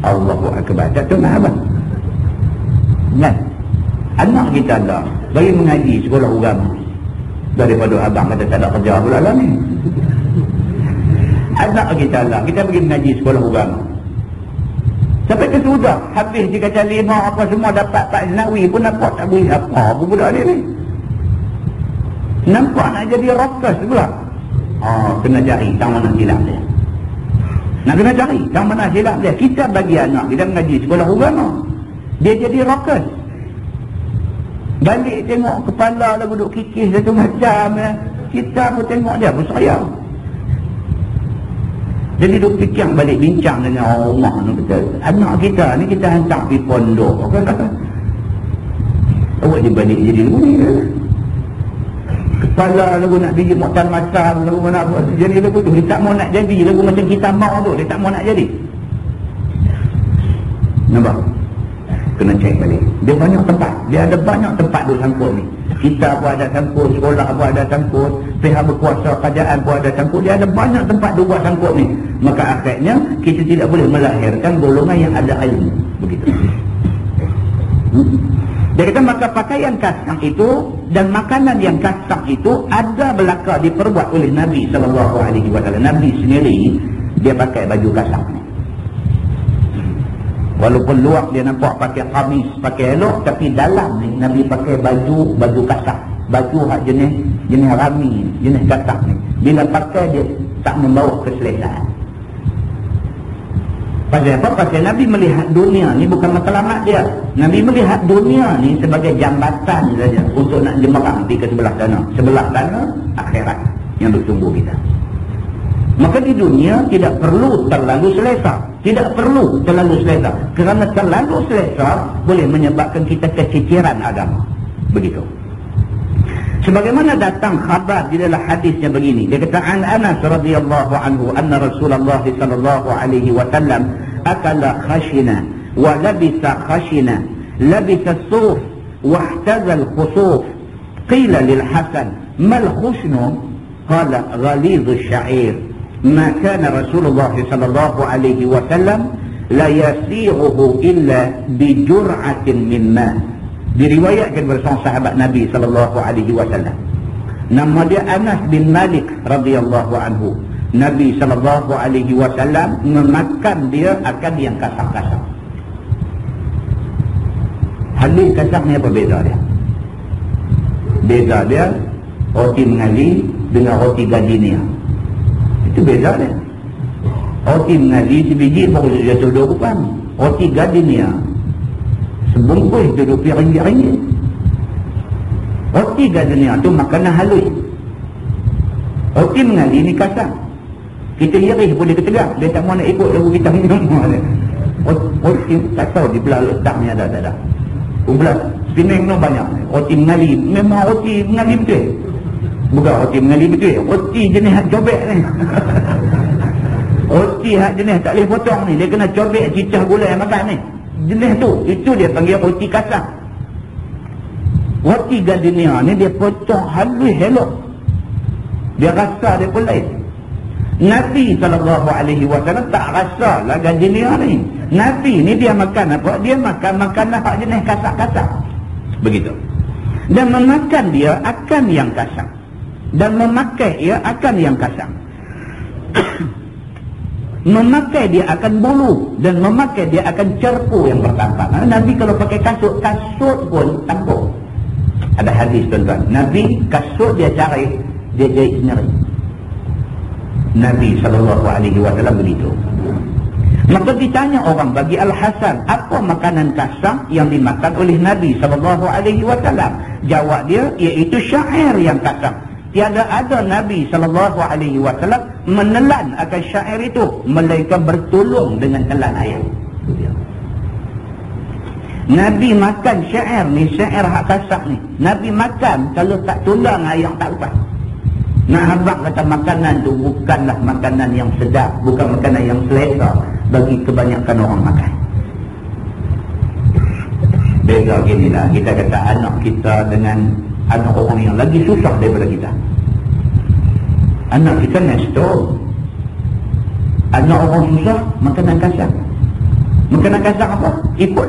Allahu Akbar. Tak tahu nak apa. Kan? Anak kita lah. Bagi mengaji sekolah agama. Daripada abang kata tak ada kerja pula lah ni. Anak kita lah. Kita pergi mengaji sekolah agama. Sampai ke sudah. Habis dia kata 5 apa semua dapat Pak Znawi pun nampak tak boleh apa budak dia ni. Nampak nak jadi rockers pula. Kena cari tak mana silap dia. Nak kena cari tak mana silap dia. Kita bagi anak kita mengaji sekolah agama, dia jadi rockers. Balik tengok kepala dah duduk kikis satu macam ya. Kita pun tengok dia pun sayang. Jadi duduk fikir balik bincang dengan Allah ni, kata anak kita ni kita hantar pergi pondok. Awak dia balik jadi begini ke? Kepala lagu nak biji muatan macam lagu mana apa. Jadi lagu tu dia tak mau nak jadi lagu macam kita mau tu, dia tak mau nak jadi. Nampak? Kena cek balik. Dia banyak tempat. Dia ada banyak tempat duk sangkut ni. Kita pun ada sangkut, sekolah pun ada sangkut, pihak berkuasa kerajaan pun ada sangkut. Dia ada banyak tempat duk buat sangkut ni. Maka akhirnya kita tidak boleh melahirkan golongan yang ada ilmu. Begitu. Dia kata maka pakaian kasar itu dan makanan yang kasar itu ada belaka diperbuat oleh Nabi SAW. Nabi sendiri dia pakai baju kasar ni. Walaupun luar dia nampak pakai kamis, pakai elok, tapi dalam ni Nabi pakai baju kasar. Baju hak jenis rami, jenis kasar ni. Bila pakai dia tak membawa keselesaan. Pasal apa? Pasal Nabi melihat dunia ni bukan matlamat dia. Nabi melihat dunia ni sebagai jambatan saja untuk nak jemerang pergi ke sebelah sana. Sebelah sana akhirat yang bertunggu kita. Maka di dunia tidak perlu terlalu selesa. Tidak perlu terlalu selesa. Kerana terlalu selesa boleh menyebabkan kita keciciran agama. Begitu. Sebagaimana datang khabar di dalam hadisnya begini. Dia kata an Anas radhiyallahu anhu anna Rasulullah sallallahu alaihi wasallam akala khashina wa labisa khashina labisa as-suf wa ihtaza al-khusuf qila lil Hasan mal khushnu qala ghalidh ash-sha'ir ma kana Rasulullah sallallahu alaihi wasallam la yasiruhu illa bi jur'atin min ma'. Diriwayatkan bersama sahabat Nabi SAW. Nama dia Anas bin Malik radhiyallahu anhu. Nabi SAW memakan dia akan yang kasar-kasar. Halil kasar ni apa beza dia? Beza dia roti mengali dengan roti gardenia. Itu beza dia. Roti mengali sebiji baru jatuh 2 rupang. Roti gardenia sebungkus tu RM20. Roti gardenia tu makanan halus. Roti mengali ni kasar. Kita iris boleh ketegak. Dia tak mahu nak ikut lagu kita minum. Roti tak tahu di belah letaknya ada tak ada. Belah Penang no banyak. Roti mengali. Memang roti mengali betul. Bukan roti mengali betul. Roti jenis hak cobek ni. Roti hak jenis tak boleh potong ni. Dia kena cobek cicah gula yang makan ni. Jenis tu, itu dia panggil roti kasar. Roti gardenia ni dia potong halus elok. Dia rasa dia pun lain. Nabi SAW tak rasa lah gardenia ni. Nabi ni dia makan apa? Dia makan makanan hak jenis kasar-kasar. Begitu. Dan memakan dia akan yang kasar. Dan memakai dia akan yang kasar. Memakai dia akan bulu. Dan memakai dia akan cerpu yang bertampak. Nabi kalau pakai kasut, kasut pun tampuk. Ada hadis tuan-tuan. Nabi kasut dia cari, dia jahit sendiri. Nabi SAW begitu. Maka ditanya orang bagi Al-Hasan, apa makanan kasar yang dimakan oleh Nabi SAW? Jawab dia, iaitu syair yang kasar. Tiada ada Nabi SAW menelan akan syair itu, melainkan bertolong dengan telan air. Nabi makan syair ni, syair hak kasar ni. Nabi makan, kalau tak tulang ayam tak lepas. Nak habaq kata makanan tu bukanlah makanan yang sedap, bukan makanan yang selesa bagi kebanyakan orang makan. Beza ginilah, kita kata anak kita dengan anak orang yang lagi susah daripada kita. Anak kita nesto. Anak orang susah, makanan kasar. Makanan kasar apa? Ikut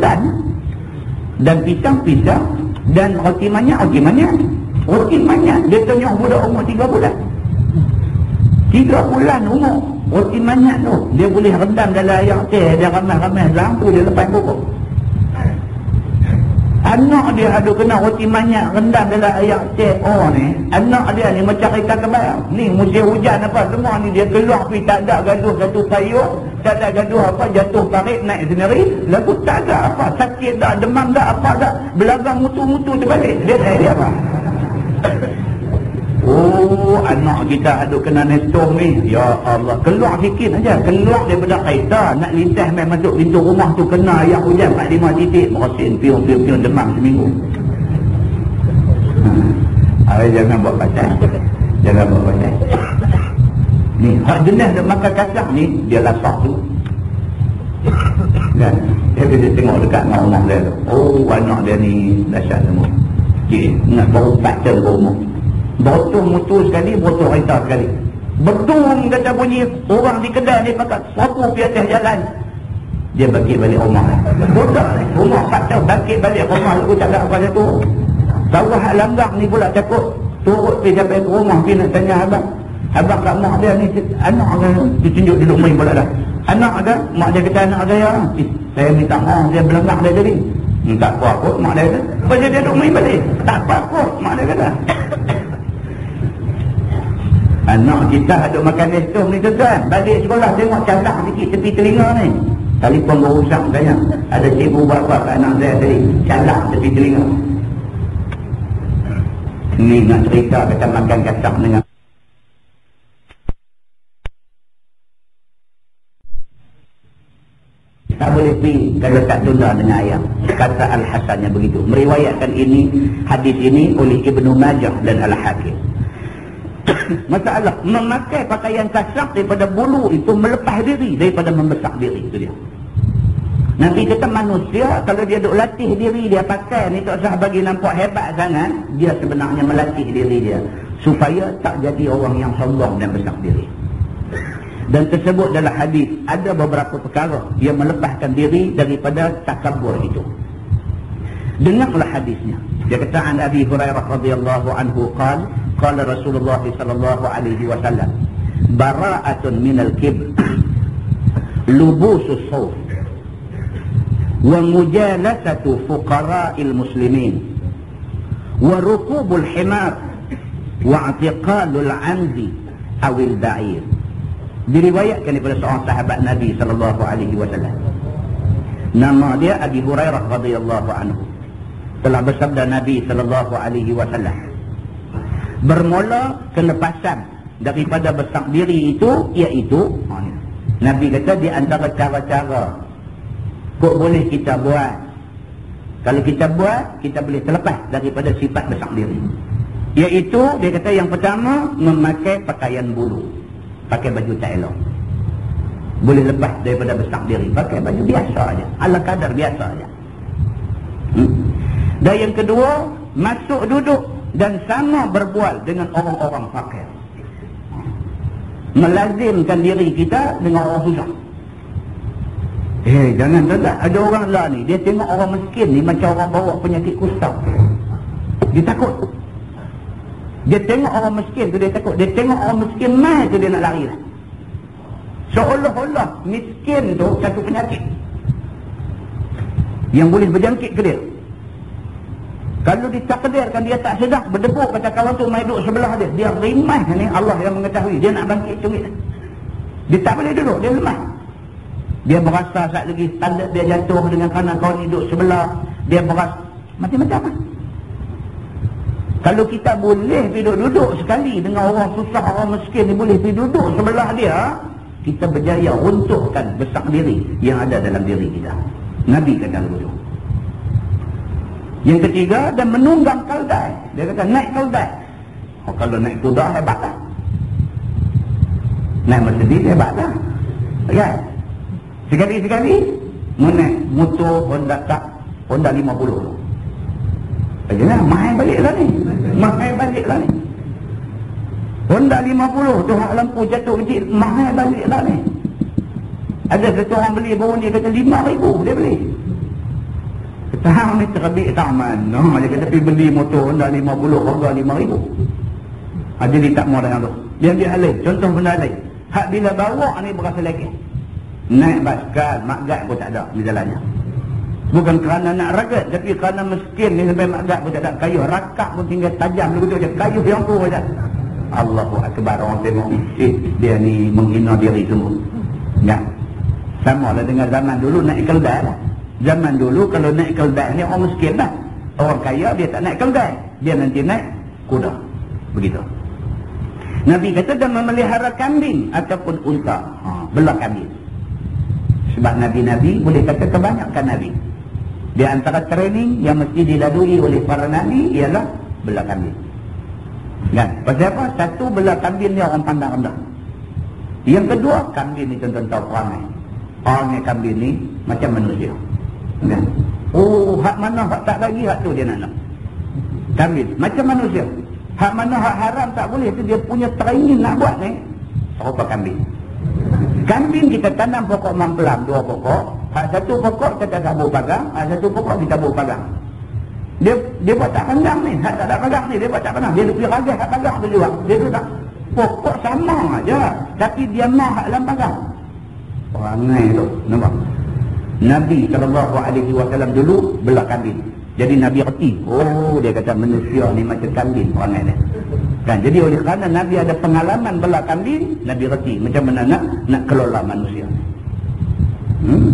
dan pisang-pisang, dan roti manyak. Roti manyak, dia tanya budak umur 3 bulan. 3 bulan umur. Roti manyak tu, dia boleh rendam dalam air teh, dia ramai-ramai lampu, dia lepas pokok. Anak dia ada kena roti manyak rendam dalam air teh. Oh ni, anak dia ni macam kereta kebal. Ni musim hujan apa semua ni, dia keluar pergi, tak ada gaduh payung, tak ada gaduh apa, jatuh parit naik sendiri. Lalu tak ada apa, sakit tak, demam tak, apa tak, belagang mutu-mutu terbalik. Dia apa? Oh, anak kita ada kena nestor ni. Ya Allah, keluar sikit aja, keluar daripada kereta, nak lintas main masuk pintu rumah tu, kena air hujan 4-5 titik, merosin piung demam seminggu. Jangan buat pasal. Ni hak jenis dia makan kasar ni, dia lasak tu. Dan dia tengok dekat dengan rumah dia tu. Oh, anak dia ni dahsyat semua. Nak baru 4 jam ke rumah, botol motor sekali, botol kereta sekali. Betul kata bunyi, orang di kedai ni pakat sapu di atas jalan. Dia bagi balik rumah. Bodoh rumah 4 jam, bagi balik rumah. Aku tak ada apa tu. Sawah langgar ni pula takut turut pergi sampai ke rumah, pergi nak tanya abang kat mak dia ni, anak dia ditunjuk duduk main pula dah. Anak ada, mak dia kata anak saya, saya minta maaf, dia belengak dia jadi. Tak apa kot mak dia kata. Pasal dia duduk main balik. Tak apa kot mak dia kata. Anak kita ada makan esok ni tuan. Balik sekolah tengok catak sikit tepi telinga ni. Telefon berusak saya. Ada cikgu buat apa kat anak saya tadi. Catak tepi telinga. Ni nak cerita kata makan kasar dengan tak boleh pergi kalau tak tunda dengan ayam. Kata Al-Hasannya begitu. Meriwayatkan ini, hadis ini oleh Ibnu Majah dan Al-Hakim. Masalah memakai pakaian kasar daripada bulu itu melepas diri daripada membesar diri. Itu dia. Nanti kata manusia kalau dia duk latih diri dia pakai ni tak usah bagi nampak hebat sangat, dia sebenarnya melatih diri dia supaya tak jadi orang yang sombong dan besar diri. Dan tersebut dalam hadis ada beberapa perkara yang melepaskan diri daripada takabur itu. Dengarlah hadisnya. Dia kata an Abi Hurairah radhiyallahu anhu qala Rasulullah sallallahu alaihi wasallam bara'atun minal kibr lubusus sawf wa mujalasatu fuqara'il muslimin wa rukubul himar wa i'tiqalul 'amdi awil ba'ir. Diriwayatkan daripada seorang sahabat Nabi sallallahu alaihi wasallam. Nama dia Abi Hurairah radhiyallahu anhu. Telah bersabda Nabi sallallahu alaihi wasallam, bermula kelepasan daripada besar diri itu iaitu Nabi kata di antara cara-cara kok boleh kita buat. Kalau kita buat, kita boleh terlepas daripada sifat besar diri. Iaitu dia kata yang pertama memakai pakaian bulu. Pakai baju tak elok. Boleh lepas daripada besar diri. Pakai baju biasa aja, ala kadar biasa aja. Dan yang kedua, masuk duduk dan sama berbual dengan orang-orang fakir. Melazimkan diri kita dengan orang susah. Jangan tak. Ada orang lah ni, dia tengok orang miskin ni macam orang bawa penyakit kusta. Dia takut. Dia tengok orang miskin tu dia takut. Dia tengok orang miskin mai tu dia nak lari lah. Seolah-olah miskin tu satu penyakit yang boleh berjangkit ke dia. Kalau ditakdirkan dia tak sedar, berdebuk kata kawan tu mai duduk sebelah dia, dia rimah ni, Allah yang mengetahui. Dia nak bangkit cungit. Dia tak boleh duduk, dia lemah. Dia berasa saat lagi tanda dia jatuh dengan kanan kawan ni duduk sebelah. Dia berasa macam-macam lah. Kalau kita boleh pergi duduk sekali dengan orang susah, orang miskin ni, boleh pergi duduk sebelah dia, kita berjaya runtuhkan besar diri yang ada dalam diri kita. Nabi kata begitu. Yang ketiga, dan menunggang keldai. Dia kata naik keldai. Kalau naik kuda hebat lah. Naik Mercedes hebat lah. Kan? Sekali-sekali naik motor Honda 50. Jangan mahal balik lah ni. Mahal balik lah ni. Honda 50 tu hak lampu jatuh kecil, mahal balik lah ni. Ada satu orang beli baru dia kata 5,000 dia beli. Kata hang ni terbit taman. Dia kata pergi beli motor Honda 50 harga 5,000. Dia tak mau dengan tu. Dia ambil hal lain. Contoh benda lain. Hak bila bawa ni berasa lagi. Naik basikal, magat pun tak ada di jalannya. Bukan kerana nak ragat, tapi kerana miskin ni sampai magat pun tak ada. Kayu rakak pun tinggal tajam begitu je. Kayu yang tu saja. Allahu Akbar. Orang tengok, dia ni menghina diri semua. Ya. Sama lah dengan zaman dulu naik keldai lah. Zaman dulu kalau naik keldai ni orang miskin lah. Orang kaya dia tak naik keldai. Dia nanti naik kuda. Begitu. Nabi kata dan memelihara kambing ataupun unta. Belah kambing. Sebab Nabi-Nabi boleh kata kebanyakan Nabi. Di antara training yang mesti dilalui oleh para Nabi ialah belah kambing. Kan? Pasal apa? Satu, belah kambing ni orang pandang rendah. Yang kedua, kambing ni contoh perangai. Perangai kambing ni macam manusia. Kan? Hak mana hak tak bagi, hak tu dia nak. Kambing macam manusia. Hak mana hak haram tak boleh, tu dia punya training nak buat ni. Serupa kambing. Kambing kita tanam pokok mampelam, 2 pokok. Hak satu pokok kita tabur pagang, hak satu pokok kita tabur pagang. Dia buat tak pandang ni, hak tak ada pagang ni, dia buat tak pandang. Dia pergi ragas hak pagang tu juga. Dia tu tak. Pokok sama aja, tapi dia mah hak dalam pagang. Perangai tu, nampak? Nabi SAW dulu belah kambing. Jadi Nabi reti. Dia kata manusia ni macam kambing perangai dia. Kan? Jadi oleh kerana Nabi ada pengalaman belah kambing, Nabi reti macam mana nak kelola manusia.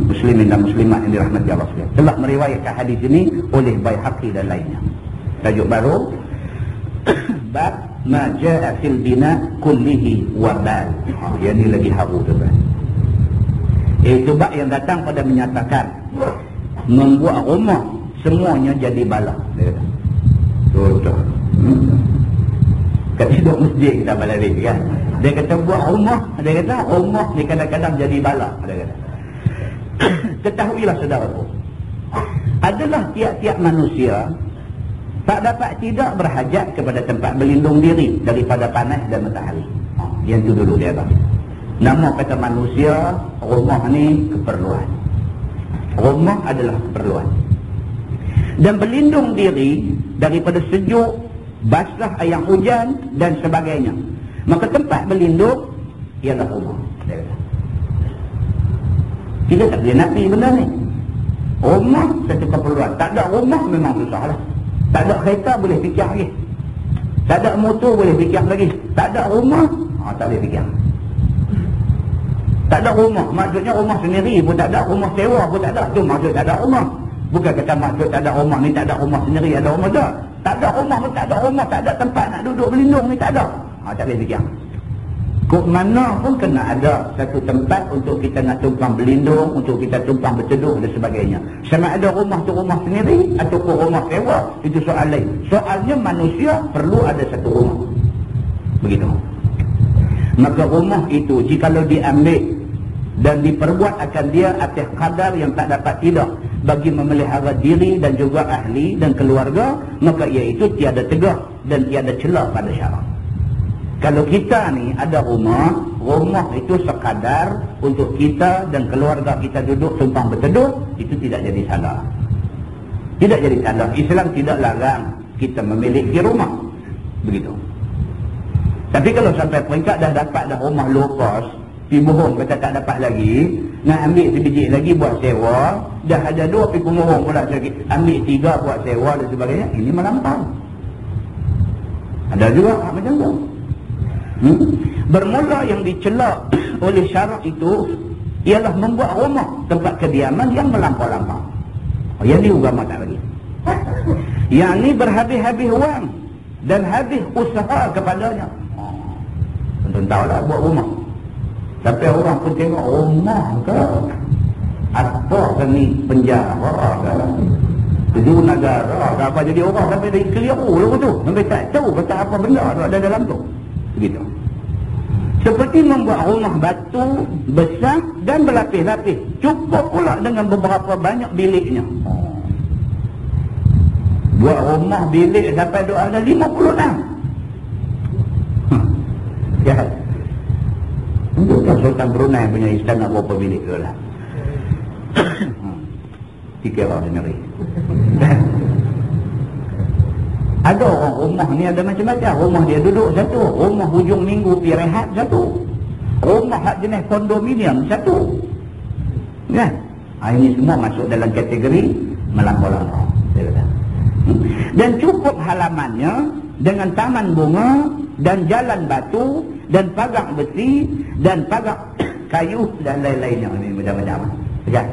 Muslimin dan muslimat yang dirahmati Allah sekalian. Telah meriwayatkan hadis ini oleh Baihaqi dan lainnya. Tajuk baru bab ma jaa fil bina kullihi wa bal. Yang ni lagi haru tu kan. Itu bab yang datang pada menyatakan membuat rumah semuanya jadi bala. Dia kata. Betul. Kat hidup masjid kita balik kan. Dia kata buat rumah, dia kata rumah ni kadang-kadang jadi bala. Dia kata. Ketahuilah saudaraku, adalah tiap-tiap manusia tak dapat tidak berhajat kepada tempat berlindung diri daripada panas dan matahari. Yang itu dulu dia bagi. Nama kata manusia, rumah ni keperluan. Rumah adalah keperluan. Dan berlindung diri daripada sejuk, basah ayam hujan dan sebagainya. Maka tempat berlindung ialah rumah. Kita tak boleh nafi benda ni. Rumah satu keperluan. Tak ada rumah memang susah lah. Tak ada kereta boleh fikir lagi. Tak ada motor boleh fikir lagi. Tak ada rumah, tak boleh fikir. Tak ada rumah, maksudnya rumah sendiri pun tak ada, rumah sewa pun tak ada. Itu maksud tak ada rumah. Bukan kata maksud tak ada rumah ni, tak ada rumah sendiri, ada rumah tak. Tak ada rumah pun tak ada rumah, tak ada tempat nak duduk berlindung ni, tak ada. Tak boleh fikir. Kok mana pun kena ada satu tempat untuk kita nak tumpang berlindung, untuk kita tumpang berteduh dan sebagainya. Sama ada rumah tu rumah sendiri ataupun rumah sewa, itu soal lain. Soalnya manusia perlu ada satu rumah. Begitu. Maka rumah itu jikalau diambil dan diperbuat akan dia atas kadar yang tak dapat tidak, bagi memelihara diri dan juga ahli dan keluarga, maka iaitu tiada tegak dan tiada celah pada syarak. Kalau kita ni ada rumah itu sekadar untuk kita dan keluarga kita duduk tumpang berteduh, itu tidak jadi salah. Tidak jadi salah. Islam tidak larang kita memiliki rumah. Begitu. Tapi kalau sampai peringkat dah dapat dah rumah low cost, pergi bohong kata tak dapat lagi, nak ambil sebiji lagi buat sewa, dah ada 2 pergi bohong pula lagi, ambil 3 buat sewa dan sebagainya, ini melampau. Ada juga macam tu. Bermula yang dicela oleh syarak itu ialah membuat rumah tempat kediaman yang melampau-lampau. Yang ni agama tak bagi. Yang ni berhabis-habis wang dan habis usaha kepadanya. Tuan tahulah buat rumah. Tapi orang pun tengok rumah ke apa ke ni, penjara ke tujuh negara ke apa, jadi orang sampai dari keliru lalu tu, sampai tak tahu kata apa benda ada dalam tu. Begitu. Seperti membuat rumah batu besar dan berlapis-lapis, cukup pula dengan beberapa banyak biliknya. Buat rumah bilik sampai ada 56. Jahat. Bukan Sultan Brunei punya istana berapa bilik tu lah. Fikir orang sendiri. Ada orang rumah ni ada macam-macam. Rumah dia duduk satu, rumah hujung minggu pergi rehat satu, rumah hak jenis kondominium satu. Kan? Ini semua masuk dalam kategori melampau-lampau. Dan cukup halamannya dengan taman bunga dan jalan batu dan pagar besi dan pagar kayu dan lain-lainnya. Ini macam-macam. Ya.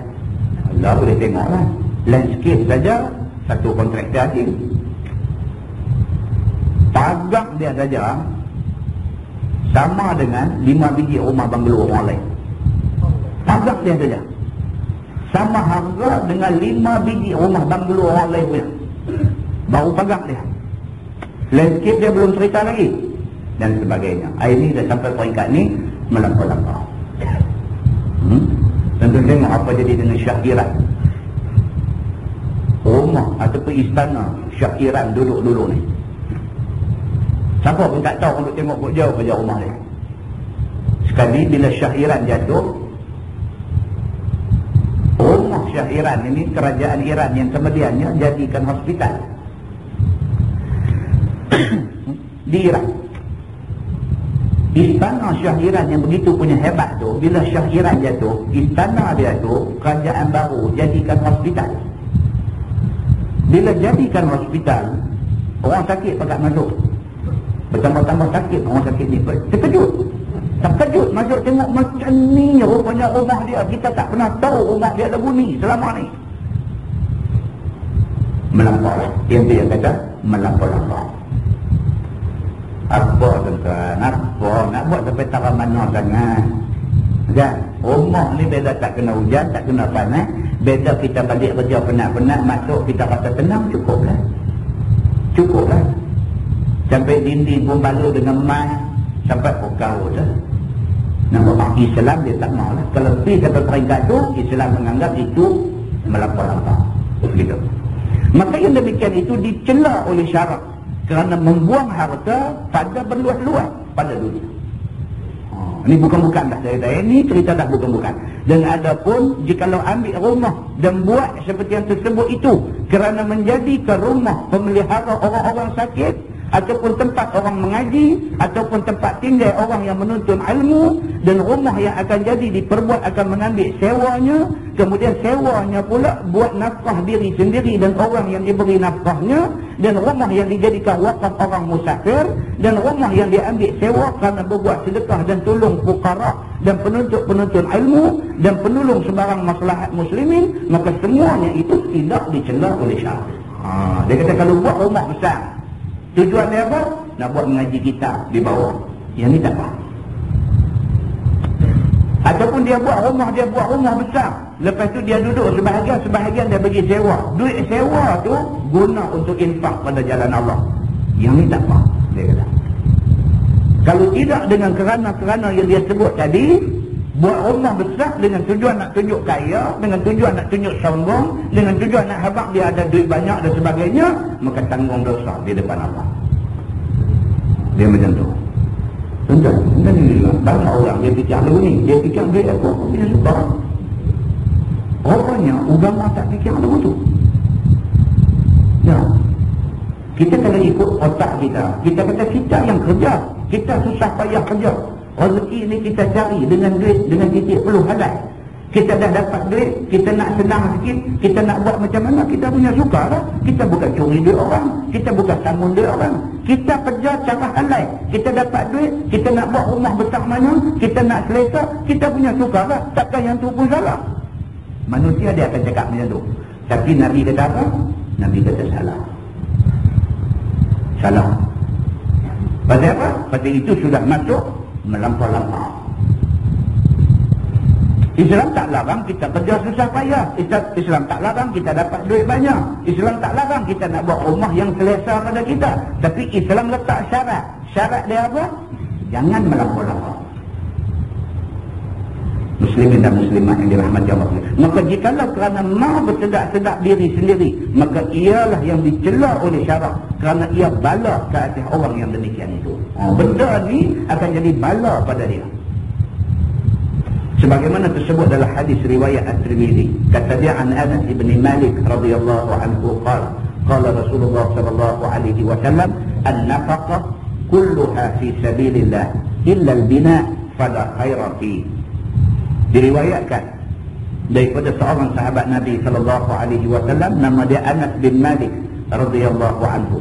Allah boleh tengoklah. Landscape saja satu kontraktor asing. Pagar dia saja sama dengan 5 biji rumah banglo orang lain. Pagar dia saja sama harga dengan 5 biji rumah banglo orang lain punya. Baru pagar dia. Landscape dia belum cerita lagi dan sebagainya. Ini dah sampai peringkat ni melampau-lampau. Tentu tengok apa jadi dengan Syah Iran. Rumah ataupun istana Syah Iran duduk dulu ni. Siapa pun tak tahu untuk tengok jauh ke rumah dia. Sekali bila Syah Iran jatuh, rumah Syah Iran ini, kerajaan Iran yang kemudiannya jadikan hospital di Iran. Istana Syah Iran yang begitu punya hebat tu, bila Syah Iran jatuh, istana dia tu, kerajaan baru jadikan hospital. Bila jadikan hospital, orang sakit pakat masuk. Bertambah-tambah sakit, orang sakit ni terkejut masuk tengok macam ni rupanya rumah dia. Kita tak pernah tahu rumah dia lagu ni selama ni. Melampau. Yang dia kata melampau-lampau. Apa tuan-tuan? Apa nak buat sampai tarah mana sangat? Kan? Rumah ni beda tak kena hujan, tak kena panas. Beda kita balik kerja penat-penat, masuk kita rasa tenang, cukup lah. Cukup lah. Sampai dinding pun balu dengan emas, sampai pokau dah. Nampak Islam dia tak mau lah. Kalau pergi sampai peringkat tu, Islam menganggap itu melampau-lampau. Begitu. Maka yang demikian itu dicela oleh syarak kerana membuang harta pada berluas-luas pada dunia. Ini bukan-bukan dah cerita. Ini cerita dah bukan-bukan. Dan ada pun jikalau ambil rumah dan buat seperti yang tersebut itu kerana menjadikan rumah pemelihara orang-orang sakit, ataupun tempat orang mengaji, ataupun tempat tinggal orang yang menuntut ilmu, dan rumah yang akan jadi diperbuat akan mengambil sewanya, kemudian sewanya pula buat nafkah diri sendiri dan orang yang diberi nafkahnya, dan rumah yang dijadikan wakaf orang musafir, dan rumah yang diambil sewa kerana berbuat sedekah dan tolong fuqara dan penuntut-penuntut ilmu dan penolong sebarang maslahat muslimin, maka semuanya itu tidak dicela oleh syarak. Dia kata kalau buat rumah besar, tujuan dia apa? Nak buat mengaji kitab di bawah. Yang ni tak apa. Ataupun dia buat rumah besar. Lepas tu dia duduk sebahagian dia bagi sewa. Duit sewa tu guna untuk infak pada jalan Allah. Yang ni tak apa, dia kata. Kalau tidak dengan kerana yang dia sebut tadi, buat rumah besar dengan tujuan nak tunjuk kaya, dengan tujuan nak tunjuk sombong, dengan tujuan nak habaq dia ada duit banyak dan sebagainya, maka tanggung dosa di depan Allah. Dia macam tu. Tuan-tuan, banyak orang dia fikir lagu ni, dia fikir duit aku dia suka. Rupanya agama tak fikir lagu tu. Ya. Kita kena ikut otak kita. Kita kata kita yang kerja, kita susah payah kerja. Rezeki ni kita cari dengan duit, dengan titik peluh halal. Kita dah dapat duit, kita nak senang sikit, kita nak buat macam mana, kita punya suka lah. Kita bukan curi duit orang, kita bukan sambung duit orang. Kita kerja cara halal, kita dapat duit, kita nak buat rumah besar mana, kita nak selesa, kita punya suka lah. Takkan yang tu pun salah. Manusia dia akan cakap macam tu. Tapi Nabi kata apa? Nabi kata salah. Salah. Pasal apa? Pasal itu sudah masuk melampau-lampau. Islam tak larang kita kerja susah payah. Islam tak larang kita dapat duit banyak. Islam tak larang kita nak buat rumah yang selesa pada kita. Tapi Islam letak syarat. Syarat dia apa? Jangan melampau-lampau. Muslimin dan muslimat yang dirahmati Allah. Maka jikalau kerana mahu bersedak-sedak diri sendiri, maka ialah yang dicela oleh syarak kerana ia bala ke atas orang yang demikian itu. Benda ni akan jadi bala pada dia. Sebagaimana tersebut dalam hadis riwayat At-Tirmidzi, kata dia an Anas bin Malik radhiyallahu anhu qala Rasulullah sallallahu alaihi wasallam an-nafaqah kulluha fi sabilillah illa al-bina' fala khaira fi. Diriwayatkan daripada seorang sahabat Nabi sallallahu alaihi wasallam, nama dia Anas bin Malik radhiyallahu anhu.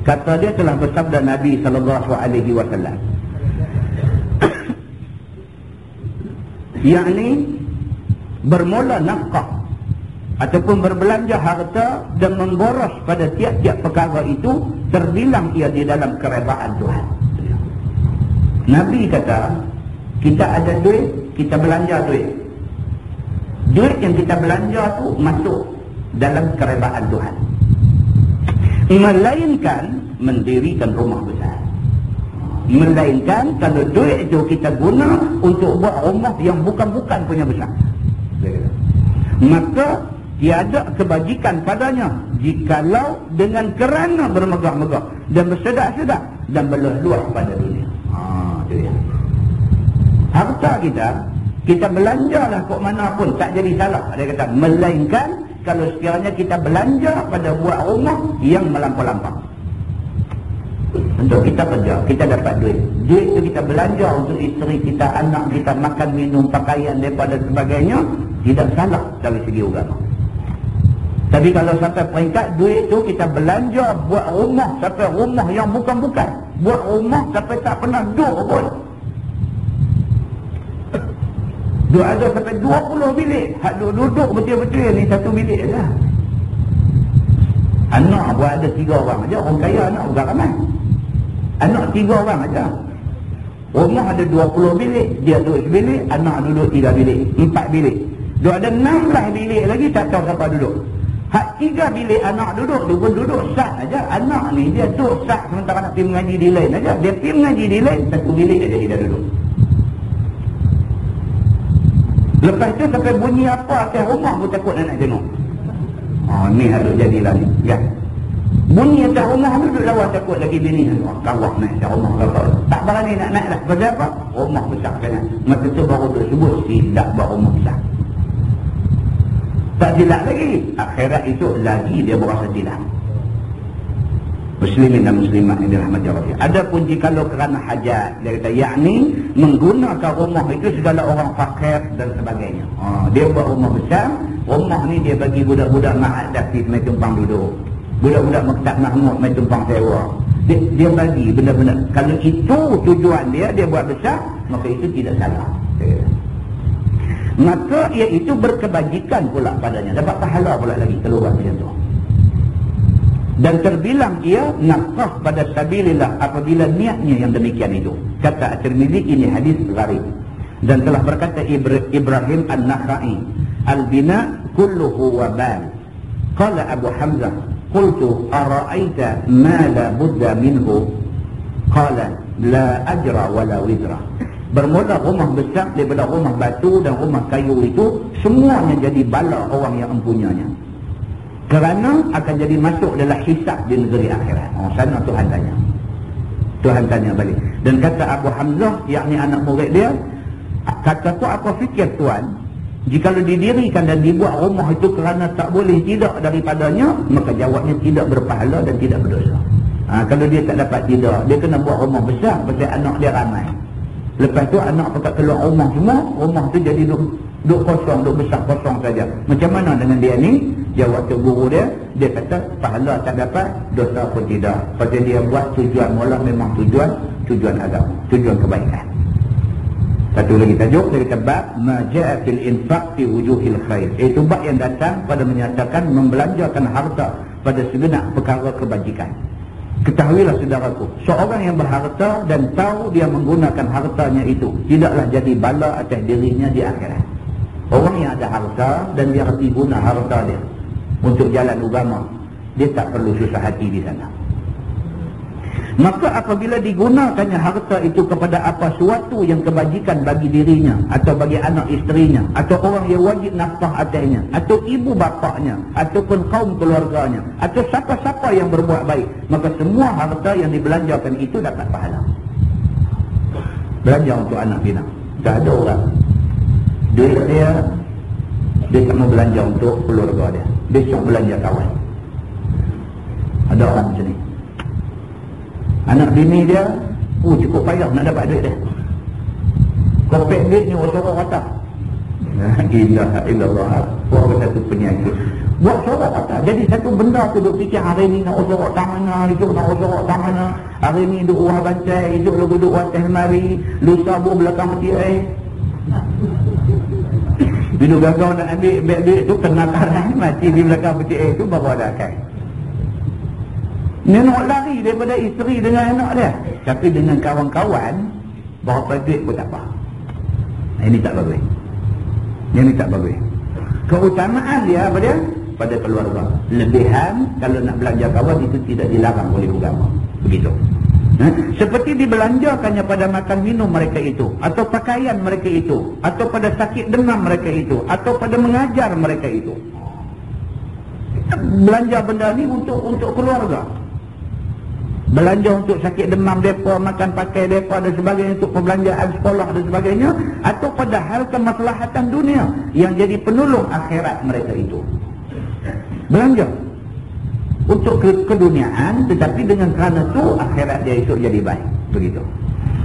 Kata dia telah bersabda Nabi sallallahu alaihi wasallam, yakni bermula nafkah ataupun berbelanja harta dan memboros pada tiap-tiap perkara itu terbilang ia di dalam keredaan Tuhan. Nabi kata, kita ada duit, kita belanja duit. Duit yang kita belanja tu masuk dalam keredaan Tuhan. Melainkan mendirikan rumah besar. Melainkan kalau duit itu kita guna untuk buat rumah yang bukan-bukan punya besar, maka tiada kebajikan padanya jikalau dengan kerana bermegah-megah dan bersedak-sedak dan berluas pada dunia. Itu dia. Harta kita belanjalah kok mana pun tak jadi salah. Dia kata melainkan kalau sekiranya kita belanja pada buat rumah yang melampau-lampau. Untuk kita kerja, kita dapat duit. Duit itu kita belanja untuk isteri kita, anak kita, makan, minum, pakaian daripada sebagainya, tidak salah dari segi agama. Tapi kalau sampai peringkat duit itu kita belanja buat rumah, sampai rumah yang bukan-bukan, buat rumah sampai tak pernah duduk pun. Duduk ada sampai 20 bilik. Hak duduk betul-betul ni satu bilik saja. Anak buat ada 3 orang aja. Orang kaya anak bukan ramai. Anak 3 orang aja. Rumah ada 20 bilik, dia duduk sebilik, anak duduk 3 bilik, 4 bilik. Dia ada 16 bilik lagi, tak tahu siapa duduk. Hak 3 bilik anak duduk, dia pun duduk sah aja. Anak ni dia duduk sah sementara nak pergi mengaji di lain aja. Dia pergi mengaji di lain, satu bilik aja dia duduk. Lepas tu sampai bunyi apa atas rumah pun takut nak tengok. Ni harus jadilah ni. Ya. Bunyi atas rumah duduk lawan takut lagi bini. Kawah naik atas rumah. Tak berani nak naik dah. Sebab apa? Rumah besar kan. Maka tu baru tersebut silap buat rumah besar. Tak silap lagi. Akhirat itu lagi dia berasa silap. Muslimin dan muslimat yang dirahmati Allah. Adapun jikalau kerana hajat, dia kata yakni menggunakan rumah itu segala orang fakir dan sebagainya. Dia buat rumah besar, rumah ni dia bagi budak-budak Ma'ad Dafid main tumpang duduk, budak-budak Maktab Mahmud main tumpang sewa. Dia bagi benda-benda. Kalau itu tujuan dia buat besar, maka itu tidak salah. Maka iaitu berkebajikan pula padanya, dapat pahala pula lagi keluar macam tu. Dan terbilang ia nafkah pada sabilillah apabila niatnya yang demikian itu. Kata At-Tirmidzi, ini hadis gharib. Dan telah berkata Ibrahim An-Nakhai, al-bina kulluhu wabal. Qala Abu Hamzah, qultu ara'aita ma la budda minhu? Qala la ajra wa la wizra. Bermula rumah besar daripada rumah batu dan rumah kayu itu, semuanya jadi bala orang yang mempunyainya. Kerana akan jadi masuk dalam hisab di negeri akhirat. Sana Tuhan tanya. Tuhan tanya balik. Dan kata Abu Hamzah, yakni anak murid dia, kata tu apa fikir Tuhan? Jika didirikan dan dibuat rumah itu kerana tak boleh tidak daripadanya, maka jawabnya tidak berpahala dan tidak berdosa. Kalau dia tak dapat tidak, dia kena buat rumah besar pasal anak dia ramai. Lepas tu anak pakat keluar rumah semua, rumah tu jadi duk kosong, duk besar kosong saja. Macam mana dengan dia ni? Jawab tu guru dia kata pahala tak dapat, dosa pun tidak. Pasal dia buat tujuan mula memang tujuan agama, tujuan kebaikan. Satu lagi tajuk dari bab ma jaa fil infaq fi wujuhil khair. Itu bab yang datang pada menyatakan membelanjakan harta pada segenap perkara kebajikan. Ketahuilah saudaraku, seorang yang berharta dan tahu dia menggunakan hartanya itu tidaklah jadi bala atas dirinya di akhirat. Orang yang ada harta dan dia reti guna harta dia untuk jalan agama, dia tak perlu susah hati di sana. Maka apabila digunakannya harta itu kepada apa suatu yang kebajikan bagi dirinya, atau bagi anak isterinya, atau orang yang wajib nafkah atasnya, atau ibu bapaknya, ataupun kaum keluarganya, atau siapa-siapa yang berbuat baik, maka semua harta yang dibelanjakan itu dapat pahala. Belanja untuk anak bina. Tak ada orang duit dia tak mau belanja untuk keluarga dia, besok belanja kawan. Ada orang macam ni. Anak bini dia, cukup payah nak dapat duit dia. Kopek duit ni sorok kata. Ilaha illallah. Buat satu penyakit. Buat sorok kata. Jadi satu benda tu duk fikir hari ni nak sorok tangan, esok nak sorok tangan. Hari ni duk uah bancai, esok lagu duk uah teh mari, lusa buah belakang mati air. Bila gagal nak ambil duit tu kena kalah mati di belakang peti air tu baru ada akal. Dia nak lari daripada isteri dengan anak dia. Tapi dengan kawan-kawan, berapa duit pun tak apa. Ini tak bagus. Ini tak bagus. Keutamaan dia apa dia? Pada keluarga. Lebihan kalau nak belanja kawan itu tidak dilarang oleh agama. Begitu. Seperti dibelanjakannya pada makan minum mereka itu, atau pakaian mereka itu, atau pada sakit demam mereka itu, atau pada mengajar mereka itu. Belanja benda ni untuk keluarga. Belanja untuk sakit demam mereka, makan pakai mereka dan sebagainya, untuk perbelanjaan sekolah dan sebagainya, atau pada hal kemaslahatan dunia yang jadi penolong akhirat mereka itu. Belanja untuk keduniaan, tetapi dengan kerana itu akhirat dia esok jadi baik. Begitu.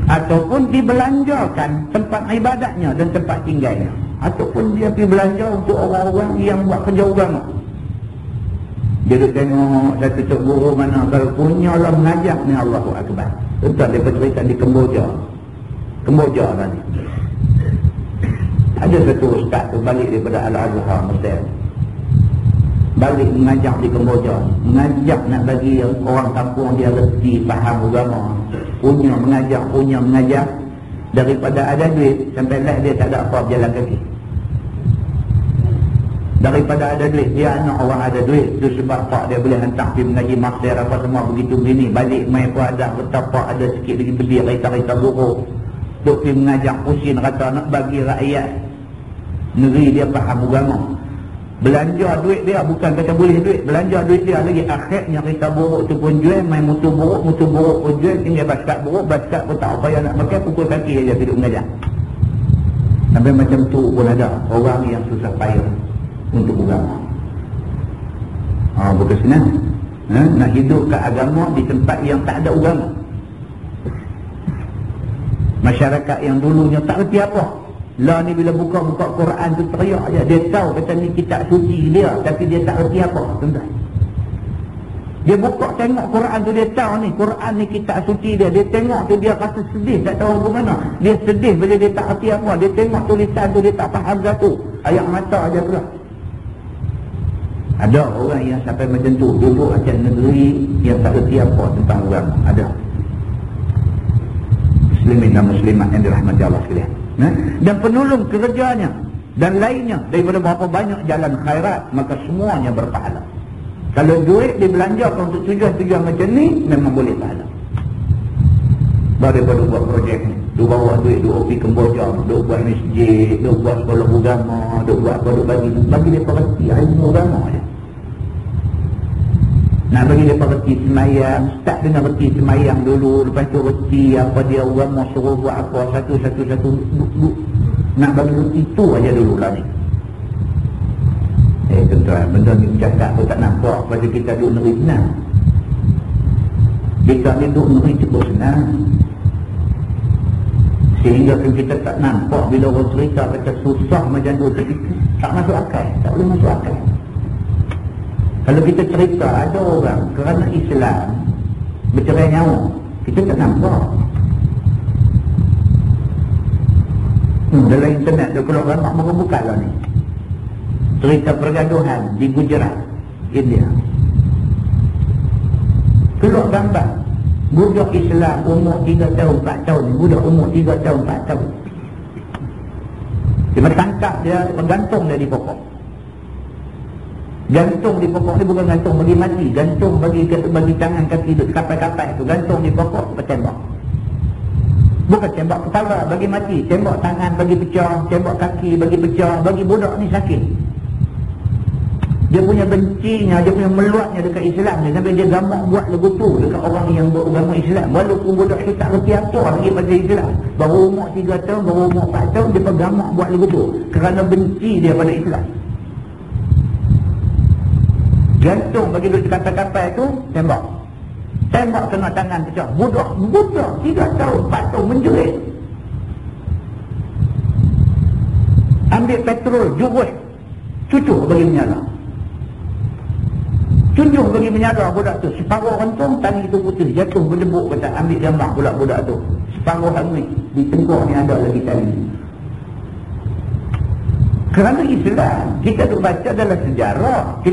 Ataupun dibelanjakan tempat ibadatnya dan tempat tinggalnya, ataupun dia pergi belanja untuk orang-orang yang buat kerja agama. Dia tengok satu tok guru mana kalau punya Allah mengajar ni, Allahu Akbar. Tuan dia bercerita di Kemboja. Kemboja tadi. Ada satu ustaz tu balik daripada Al-Azhar Mesir. Balik mengajar di Kemboja. Mengajar nak bagi orang kampung dia reti faham agama. Punya mengajar. Daripada ada duit sampai lah dia tak ada apa berjalan kaki. Daripada ada duit, dia anak orang ada duit, itu sebab pak dia boleh hantar pergi mengaji master apa semua begitu begini. Balik main pun ada, betapa ada sikit lagi beli kereta buruk untuk pergi mengajar pusing, kata nak bagi rakyat negeri dia faham agama. Belanja duit dia, bukan kata boleh duit, belanja duit dia lagi. Akhirnya kereta buruk tu pun jual, main motor buruk pun jual, tinggal baskat buruk, baskat pun tak payah nak pakai, pukul kaki aja duduk mengajar. Sampai macam tu pun ada orang yang susah payah untuk agama. Bukan senang. Nak hidup ke agama di tempat yang tak ada agama. Masyarakat yang dulunya tak reti apa. Lah ni bila buka Quran tu teriak je. Dia tahu kata ni kitab suci dia, tapi dia tak reti apa. Tuan-tuan. Dia buka tengok Quran tu, dia tahu ni Quran ni kitab suci dia. Dia tengok tu dia rasa sedih, tak tahu ke mana. Dia sedih bila dia tak reti apa. Dia tengok tulisan tu dia tak faham satu. Ayat mata aja pula. Ada orang yang sampai macam tu, duduk macam negeri yang tak reti apa tentang agama. Ada. Muslimin dan muslimat yang dirahmati Allah sekalian. Dan penolong kerjanya dan lainnya daripada berapa banyak jalan khairat, maka semuanya berpahala. Kalau duit dibelanjakan untuk tujuan-tujuan macam ni, memang boleh pahala. Daripada buat projek ni, Duk bawa duit, duk pergi Kemboja, duk buat masjid, duk buat sekolah agama, duk buat apa, duk bagi mereka reti ilmu agama je. Nak bagi mereka reti semayang, start dengan reti semayang dulu, lepas tu reti apa dia agama suruh buat apa, satu. Nak bagi reti tu aja dulu lah ni. Tuan-tuan, benda ni cakap pun tak nampak pada kita duduk negeri senang. Kita ni duduk negeri cukup senang. Sehingga kita tak nampak bila orang cerita kata susah macam tu, tak masuk akal, tak boleh masuk akal. Kalau kita cerita ada orang kerana Islam bercerai nyawa, kita tak nampak. Dalam internet tu kalau orang nak buka lah ni cerita pergaduhan di Gujarat, India. Keluar gambar budak Islam umur 3 tahun, 4 tahun, budak umur 3 tahun, 4 tahun. Dia bertangkap, dia bergantung dia di pokok. Gantung di pokok ni bukan gantung bagi mati, gantung bagi tangan kaki duduk kapai-kapai tu, gantung di pokok, bertembak. Bukan tembak kepala bagi mati, tembak tangan bagi pecah, tembak kaki bagi pecah, bagi budak ni sakit. Dia punya bencinya, dia punya meluatnya dekat Islam ni, sampai dia gambar buat lagu tu dekat orang yang beragama Islam. Walaupun budak tu tak reti apa lagi pada Islam, baru umur 3 tahun, baru umur 4 tahun, dia gambar buat lagu tu kerana benci dia pada Islam. Gantung bagi duduk kapal-kapal tu, tembak kena tangan pecah. Budak 3 tahun, 4 tahun menjerit. Ambil petrol, jurus, cucuk bagi menyala. Tunjuk bagi menyala budak tu. Separuh rentung, tali tu putih, jatuh berdebuk, kata ambil gambar pula budak tu. Separuh hangus, di tengkuk ni ada lagi tali. Kerana Islam, kita duk baca dalam sejarah.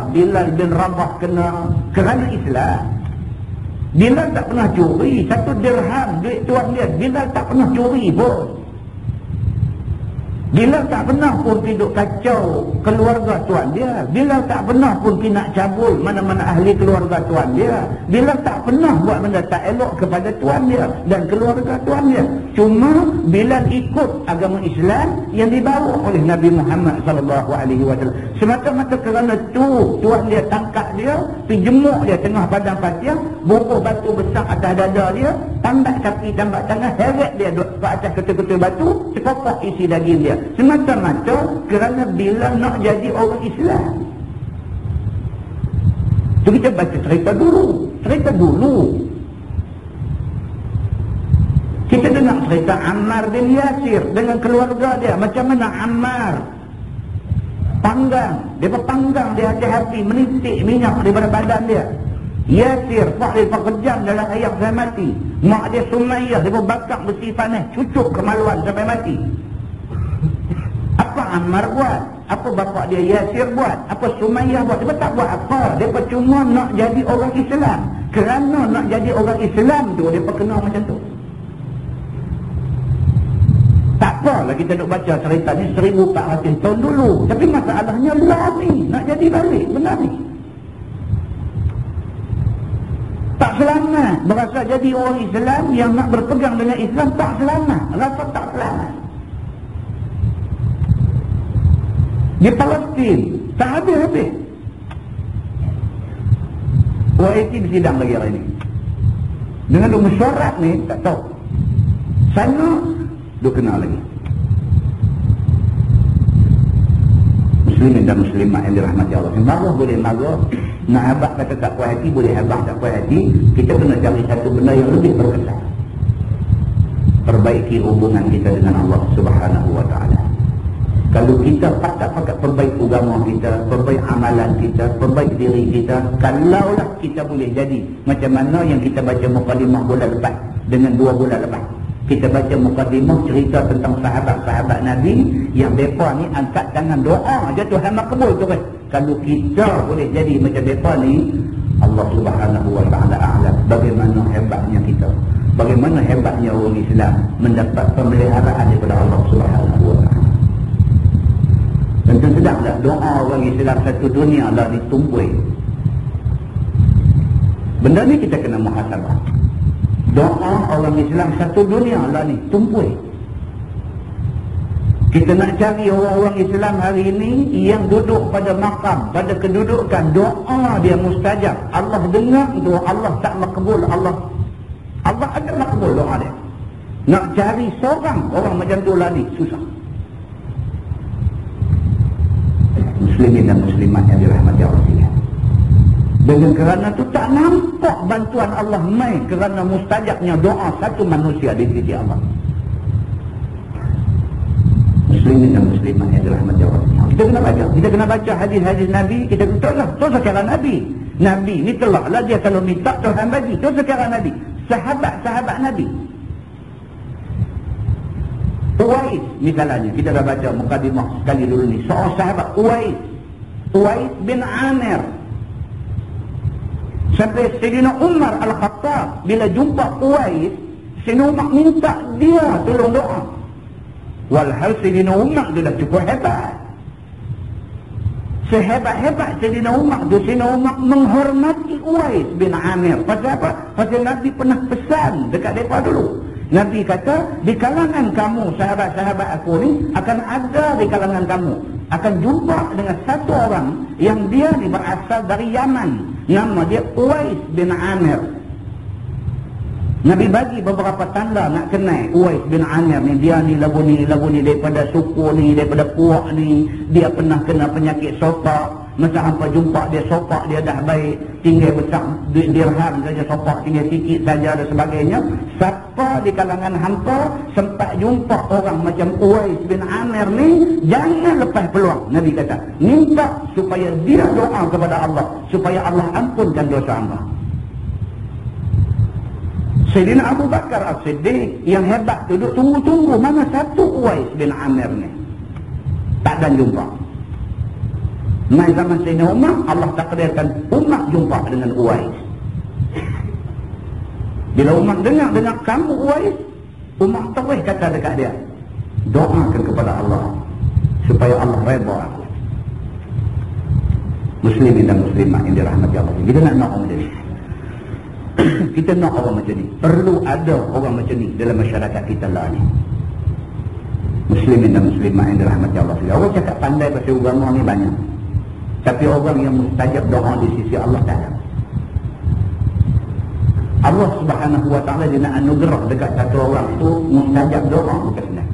Bilal bin Rabah kena kerana Islam. Bilal tak pernah curi 1 dirham duit tuan dia. Bilal tak pernah curi pun. Bilal tak pernah pun pergi duk kacau keluarga tuan dia. Bilal tak pernah pun pergi nak cabul mana-mana ahli keluarga tuan dia. Bilal tak pernah buat benda tak elok kepada tuan dia dan keluarga tuan dia. Cuma Bilal ikut agama Islam yang dibawa oleh Nabi Muhammad SAW. Semata-mata kerana tu tuan dia tangkap dia, pergi jemuk dia tengah padang pasir, bubuh batu besar atas dada dia, tambat kaki, tambat tangan, heret dia duduk ke atas ketul-ketul batu, sekopok isi daging dia. Semata-mata kerana Bilal nak jadi orang Islam. So kita baca cerita dulu. Kita dengar cerita Ammar bin Yasir dengan keluarga dia. Macam mana Ammar panggang, dia hati-hati menitik minyak daripada badan dia. Yasir dia kejam dalam air sampai mati. Mak dia Sumayyah, dia bakar besi panas, cucuk kemaluan sampai mati. Apa Ammar buat? Apa bapa dia Yasir buat? Apa Sumayyah buat? Dia tak buat apa. Dia cuma nak jadi orang Islam. Kerana nak jadi orang Islam tu, dia kena macam tu. Tak apalah kita duk baca cerita ni 1400 tahun dulu. Tapi masalahnya lah ni, nak jadi balik benar ni. Tak selamat. Berasa jadi orang Islam yang nak berpegang dengan Islam, tak selamat. Rasa tak selamat. Di Palestin tak habis-habis. OIT bersidang lagi hari ini. Dengan duk mesyuarat ni, tak tahu. Sana duk kenal lagi. Muslimin dan muslimat yang dirahmati Allah. Marah boleh marah. Nak habak kata tak puas hati, boleh habak tak puas hati. Kita kena cari satu benda yang lebih berkesan. Perbaiki hubungan kita dengan Allah Subhanahu wa ta'ala. Kalau kita pakat perbaik agama kita, perbaik amalan kita, perbaik diri kita, kalaulah kita boleh jadi macam mana yang kita baca mukadimah bulan lepas dengan 2 bulan lepas. Kita baca mukadimah cerita tentang sahabat-sahabat Nabi yang mereka ni angkat tangan doa aja Tuhan makbul tu kan. Kalau kita boleh jadi macam mereka ni, Allah Subhanahu wa ta'ala a'lam bagaimana hebatnya kita. Bagaimana hebatnya orang Islam mendapat pemeliharaan daripada Allah Subhanahu wa ta'ala. Tentu sedanglah doa orang Islam satu dunia lah ditumbui. Benda ni kita kena muhasabah. Doa orang Islam satu dunia lah ni, tumpul. Kita nak cari orang-orang Islam hari ini yang duduk pada makam, pada kedudukan doa dia mustajab. Allah dengar doa, Allah tak makbul, Allah ada makbul doa dia. Nak cari seorang orang macam tu lah ni, susah. Muslimin dan muslimat yang dirahmati Allah sekalian. Dengan kerana tu tak nampak bantuan Allah mai kerana mustajabnya doa satu manusia di sisi Allah. Muslimin dan muslimat yang dirahmati Allah sekalian. Kita kena baca hadis-hadis Nabi, kita kena tu sekarang Nabi. Nabi ni telaklah dia kalau minta Tuhan bagi. Tu sekarang Nabi. Sahabat-sahabat Nabi. Uwais misalnya, kita dah baca mukadimah sekali dulu ni. Seorang sahabat Uwais bin Amir. Sampai Sayyidina Umar Al-Khattab bila jumpa Uwais, Sayyidina Umar minta dia tolong doa. Walhal Sayyidina Umar dia dah cukup hebat. Sehebat-hebat Sayyidina Umar tu, Sayyidina Umar menghormati Uwais bin Amir. Pasal apa? Pasal Nabi pernah pesan dekat mereka dulu. Nabi kata, di kalangan kamu, sahabat-sahabat aku ni, akan ada di kalangan kamu, akan jumpa dengan satu orang yang dia ni berasal dari Yaman. Nama dia Uwais bin Amir. Nabi bagi beberapa tanda nak kenal Uwais bin Amir ni. Dia ni lagu ni daripada suku ni, daripada puak ni. Dia pernah kena penyakit sopak. Masa hampa jumpa dia sopak dia dah baik, tinggal besar dirham saja sopak, tinggal sikit saja dan sebagainya. Siapa di kalangan hampa sempat jumpa orang macam Uwais bin Amir ni, jangan lepas peluang. Nabi kata, minta supaya dia doa kepada Allah supaya Allah ampunkan dosa hamba. Sayyidina Abu Bakar As-Siddiq yang hebat tu duduk tunggu-tunggu mana satu Uwais bin Amir ni. Tak ada jumpa. Mai zaman Sayyidina Umar, Allah takdirkan Umar jumpa dengan Uwais. Bila Umar dengar kamu Uwais, Umar terus kata dekat dia, doakan kepada Allah supaya Allah redha aku. Muslimin dan muslimat yang dirahmati Allah. Kita nak orang macam ni. Kita nak orang macam ni. Perlu ada orang macam ni dalam masyarakat kita lah ni. Muslimin dan muslimat yang dirahmati Allah. Orang cakap pandai pasal agama ni banyak. Tapi orang yang mustajab doa di sisi Allah tak ada. Allah Subhanahu wa ta'ala dia nak anugerah dekat satu orang tu mustajab doa bukan senang.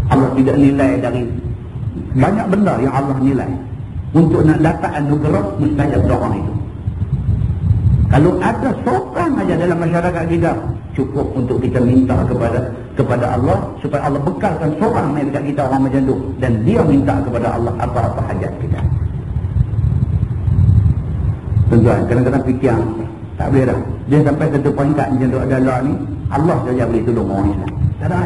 Allah tidak nilai dari banyak benda yang Allah nilai untuk nak dapat anugerah mustajab doa itu. Kalau ada seorang aja dalam masyarakat kita, cukup untuk kita minta kepada Allah supaya Allah bekalkan seorang dekat kita orang macam tu, dan dia minta kepada Allah apa-apa hajat kita. Tuan-tuan, kadang-kadang fikir tak boleh dah. Dia sampai satu peringkat macam tu adalah ni, Allah saja boleh tolong orang Islam. Tak ada.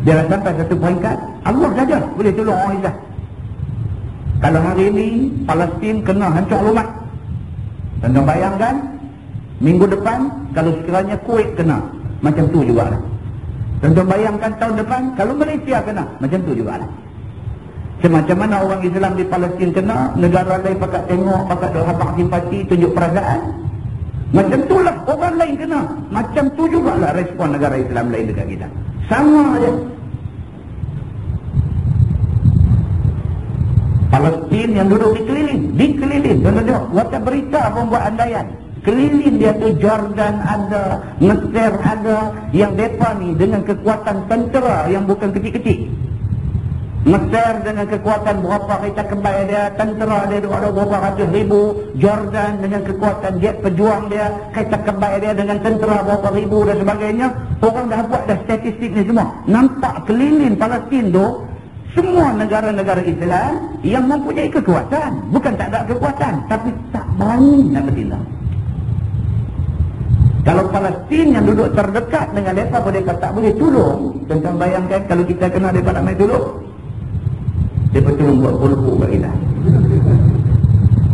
Dia dah sampai satu peringkat, Allah saja boleh tolong orang Islam. Kalau hari ini Palestin kena hancur lumat, dan bayangkan minggu depan kalau sekiranya Kuwait kena, macam tu juga lah. Dan bayangkan tahun depan kalau Malaysia kena, macam tu juga lah. Semacam mana orang Islam di Palestin kena, negara lain pakat tengok, pakat habaq simpati, tunjuk perasaan. Macam tu lah orang lain kena, macam tu juga lah respon negara Islam lain dekat kita. Sama aja. Palestin yang duduk dikeliling. Tuan-tuan, wata berita pun buat andaian. Keliling dia tu Jordan ada, Mesir ada, yang mereka ni dengan kekuatan tentera yang bukan kecil-kecil. Mesir dengan kekuatan berapa kereta kebal dia, tentera dia ada berapa ratus ribu. Jordan dengan kekuatan jet pejuang dia, kereta kebal dia dengan tentera berapa ribu dan sebagainya. Orang dah buat dah statistik ni semua. Nampak keliling Palestin tu semua negara-negara Islam yang mempunyai kekuatan. Bukan tak ada kekuatan, tapi tak berani nak bertindak. Kalau Palestin yang duduk terdekat dengan mereka, mereka tak boleh tolong. Tentang bayangkan kalau kita kena daripada mai tolong, mereka tolong buat puluh kat kita.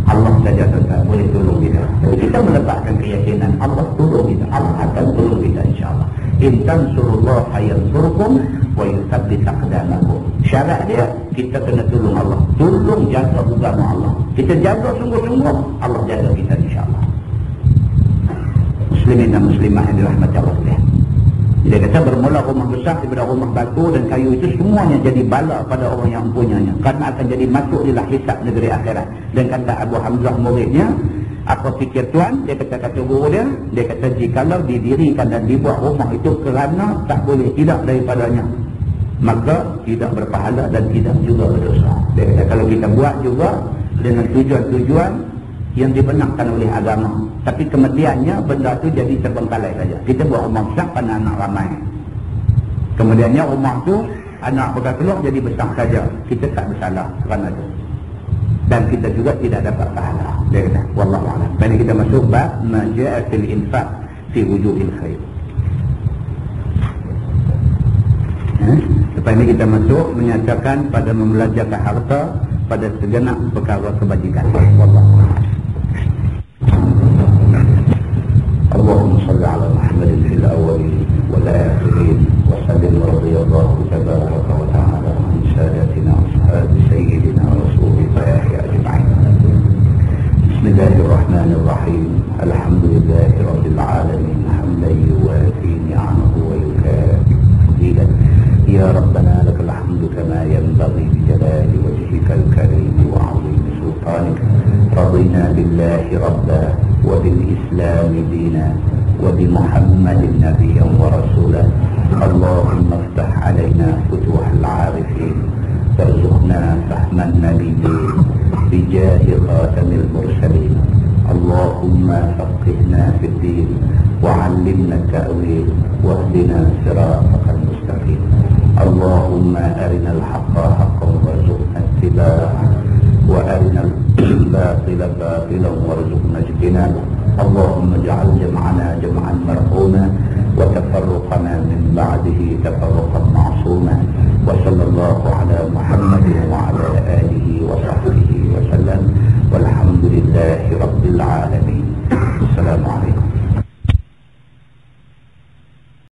Allah saja tak boleh tolong kita. Jadi kita meletakkan keyakinan Allah tolong kita, Allah akan tolong kita insyaAllah. In tansurullaha yansurkum wa yuthabbit aqdamakum. Syarat dia, kita kena tolong Allah. Tolong jaga agama Allah. Kita jaga sungguh-sungguh, Allah jaga kita insyaAllah. muslimin dan muslimat yang dirahmati Allah sekalian. Dia kata bermula rumah besar daripada rumah batu dan kayu itu semuanya jadi bala pada orang yang mempunyainya, kerana akan jadi masuk dalam hisab negeri akhirat. Dan kata Abu Hamzah muridnya, apa fikir tuan? Dia kata guru dia kata jikalau didirikan dan dibuat rumah itu kerana tak boleh tidak daripadanya, maka tidak berpahala dan tidak juga berdosa. Dia kata kalau kita buat juga dengan tujuan-tujuan yang dibenarkan oleh agama, tapi kemudiannya benda tu jadi terbengkalai saja. Kita buat rumah besar pada anak ramai, kemudiannya rumah tu anak berkeluar jadi besar saja, kita tak bersalah kerana itu, dan kita juga tidak dapat pahala. Dia kata wallahu a'lam. Jadi kita masuk bab ma ja'a fil infaq fi wujuhil khair. Lepas ini kita masuk menyatakan pada membelanjakan harta pada segenap perkara kebajikan. Wallahu a'lam. Allahumma salli ala Muhammadin fil awwalin wal akhirin wa sallim radhiyallahu tabaraka wa ta'ala an sadatina ashabi sayyidina rasulillah ajma'in. Bismillahirrahmanirrahim. Alhamdulillahi rabbil alamin hamdan yuwafi ni'amahu wa yukafi fadilah. Ya Rabbana lakal hamdu kama yanbaghi bi jalali wajhikal karim wa 'azimi sultanika. Radina billahi rabba wa bil islam dina wa bi Muhammadin nabiyyan wa rasulah. Allahumma iftah 'alaina futuhal 'arifin warzuqna fahman nabiyyin bi jahi khatamil mursalin. Allahumma faqihna fid din wa 'allimna at-ta'wil wahdina siratal mustaqim. Allahumma arinal haqqa haqqan warzuqna ittiba'ah wa arinal batila batilan warzuqna ijtinabah. Allahumma ij'al jam'ana jam'an marhuma wa tafarruqana min ba'dihi tafarruqan ma'suma. Wa sallallahu ala Muhammadin wa ala alihi wa sahbihi wa sallam walhamdulillahi rabbil alamin. Assalamualaikum.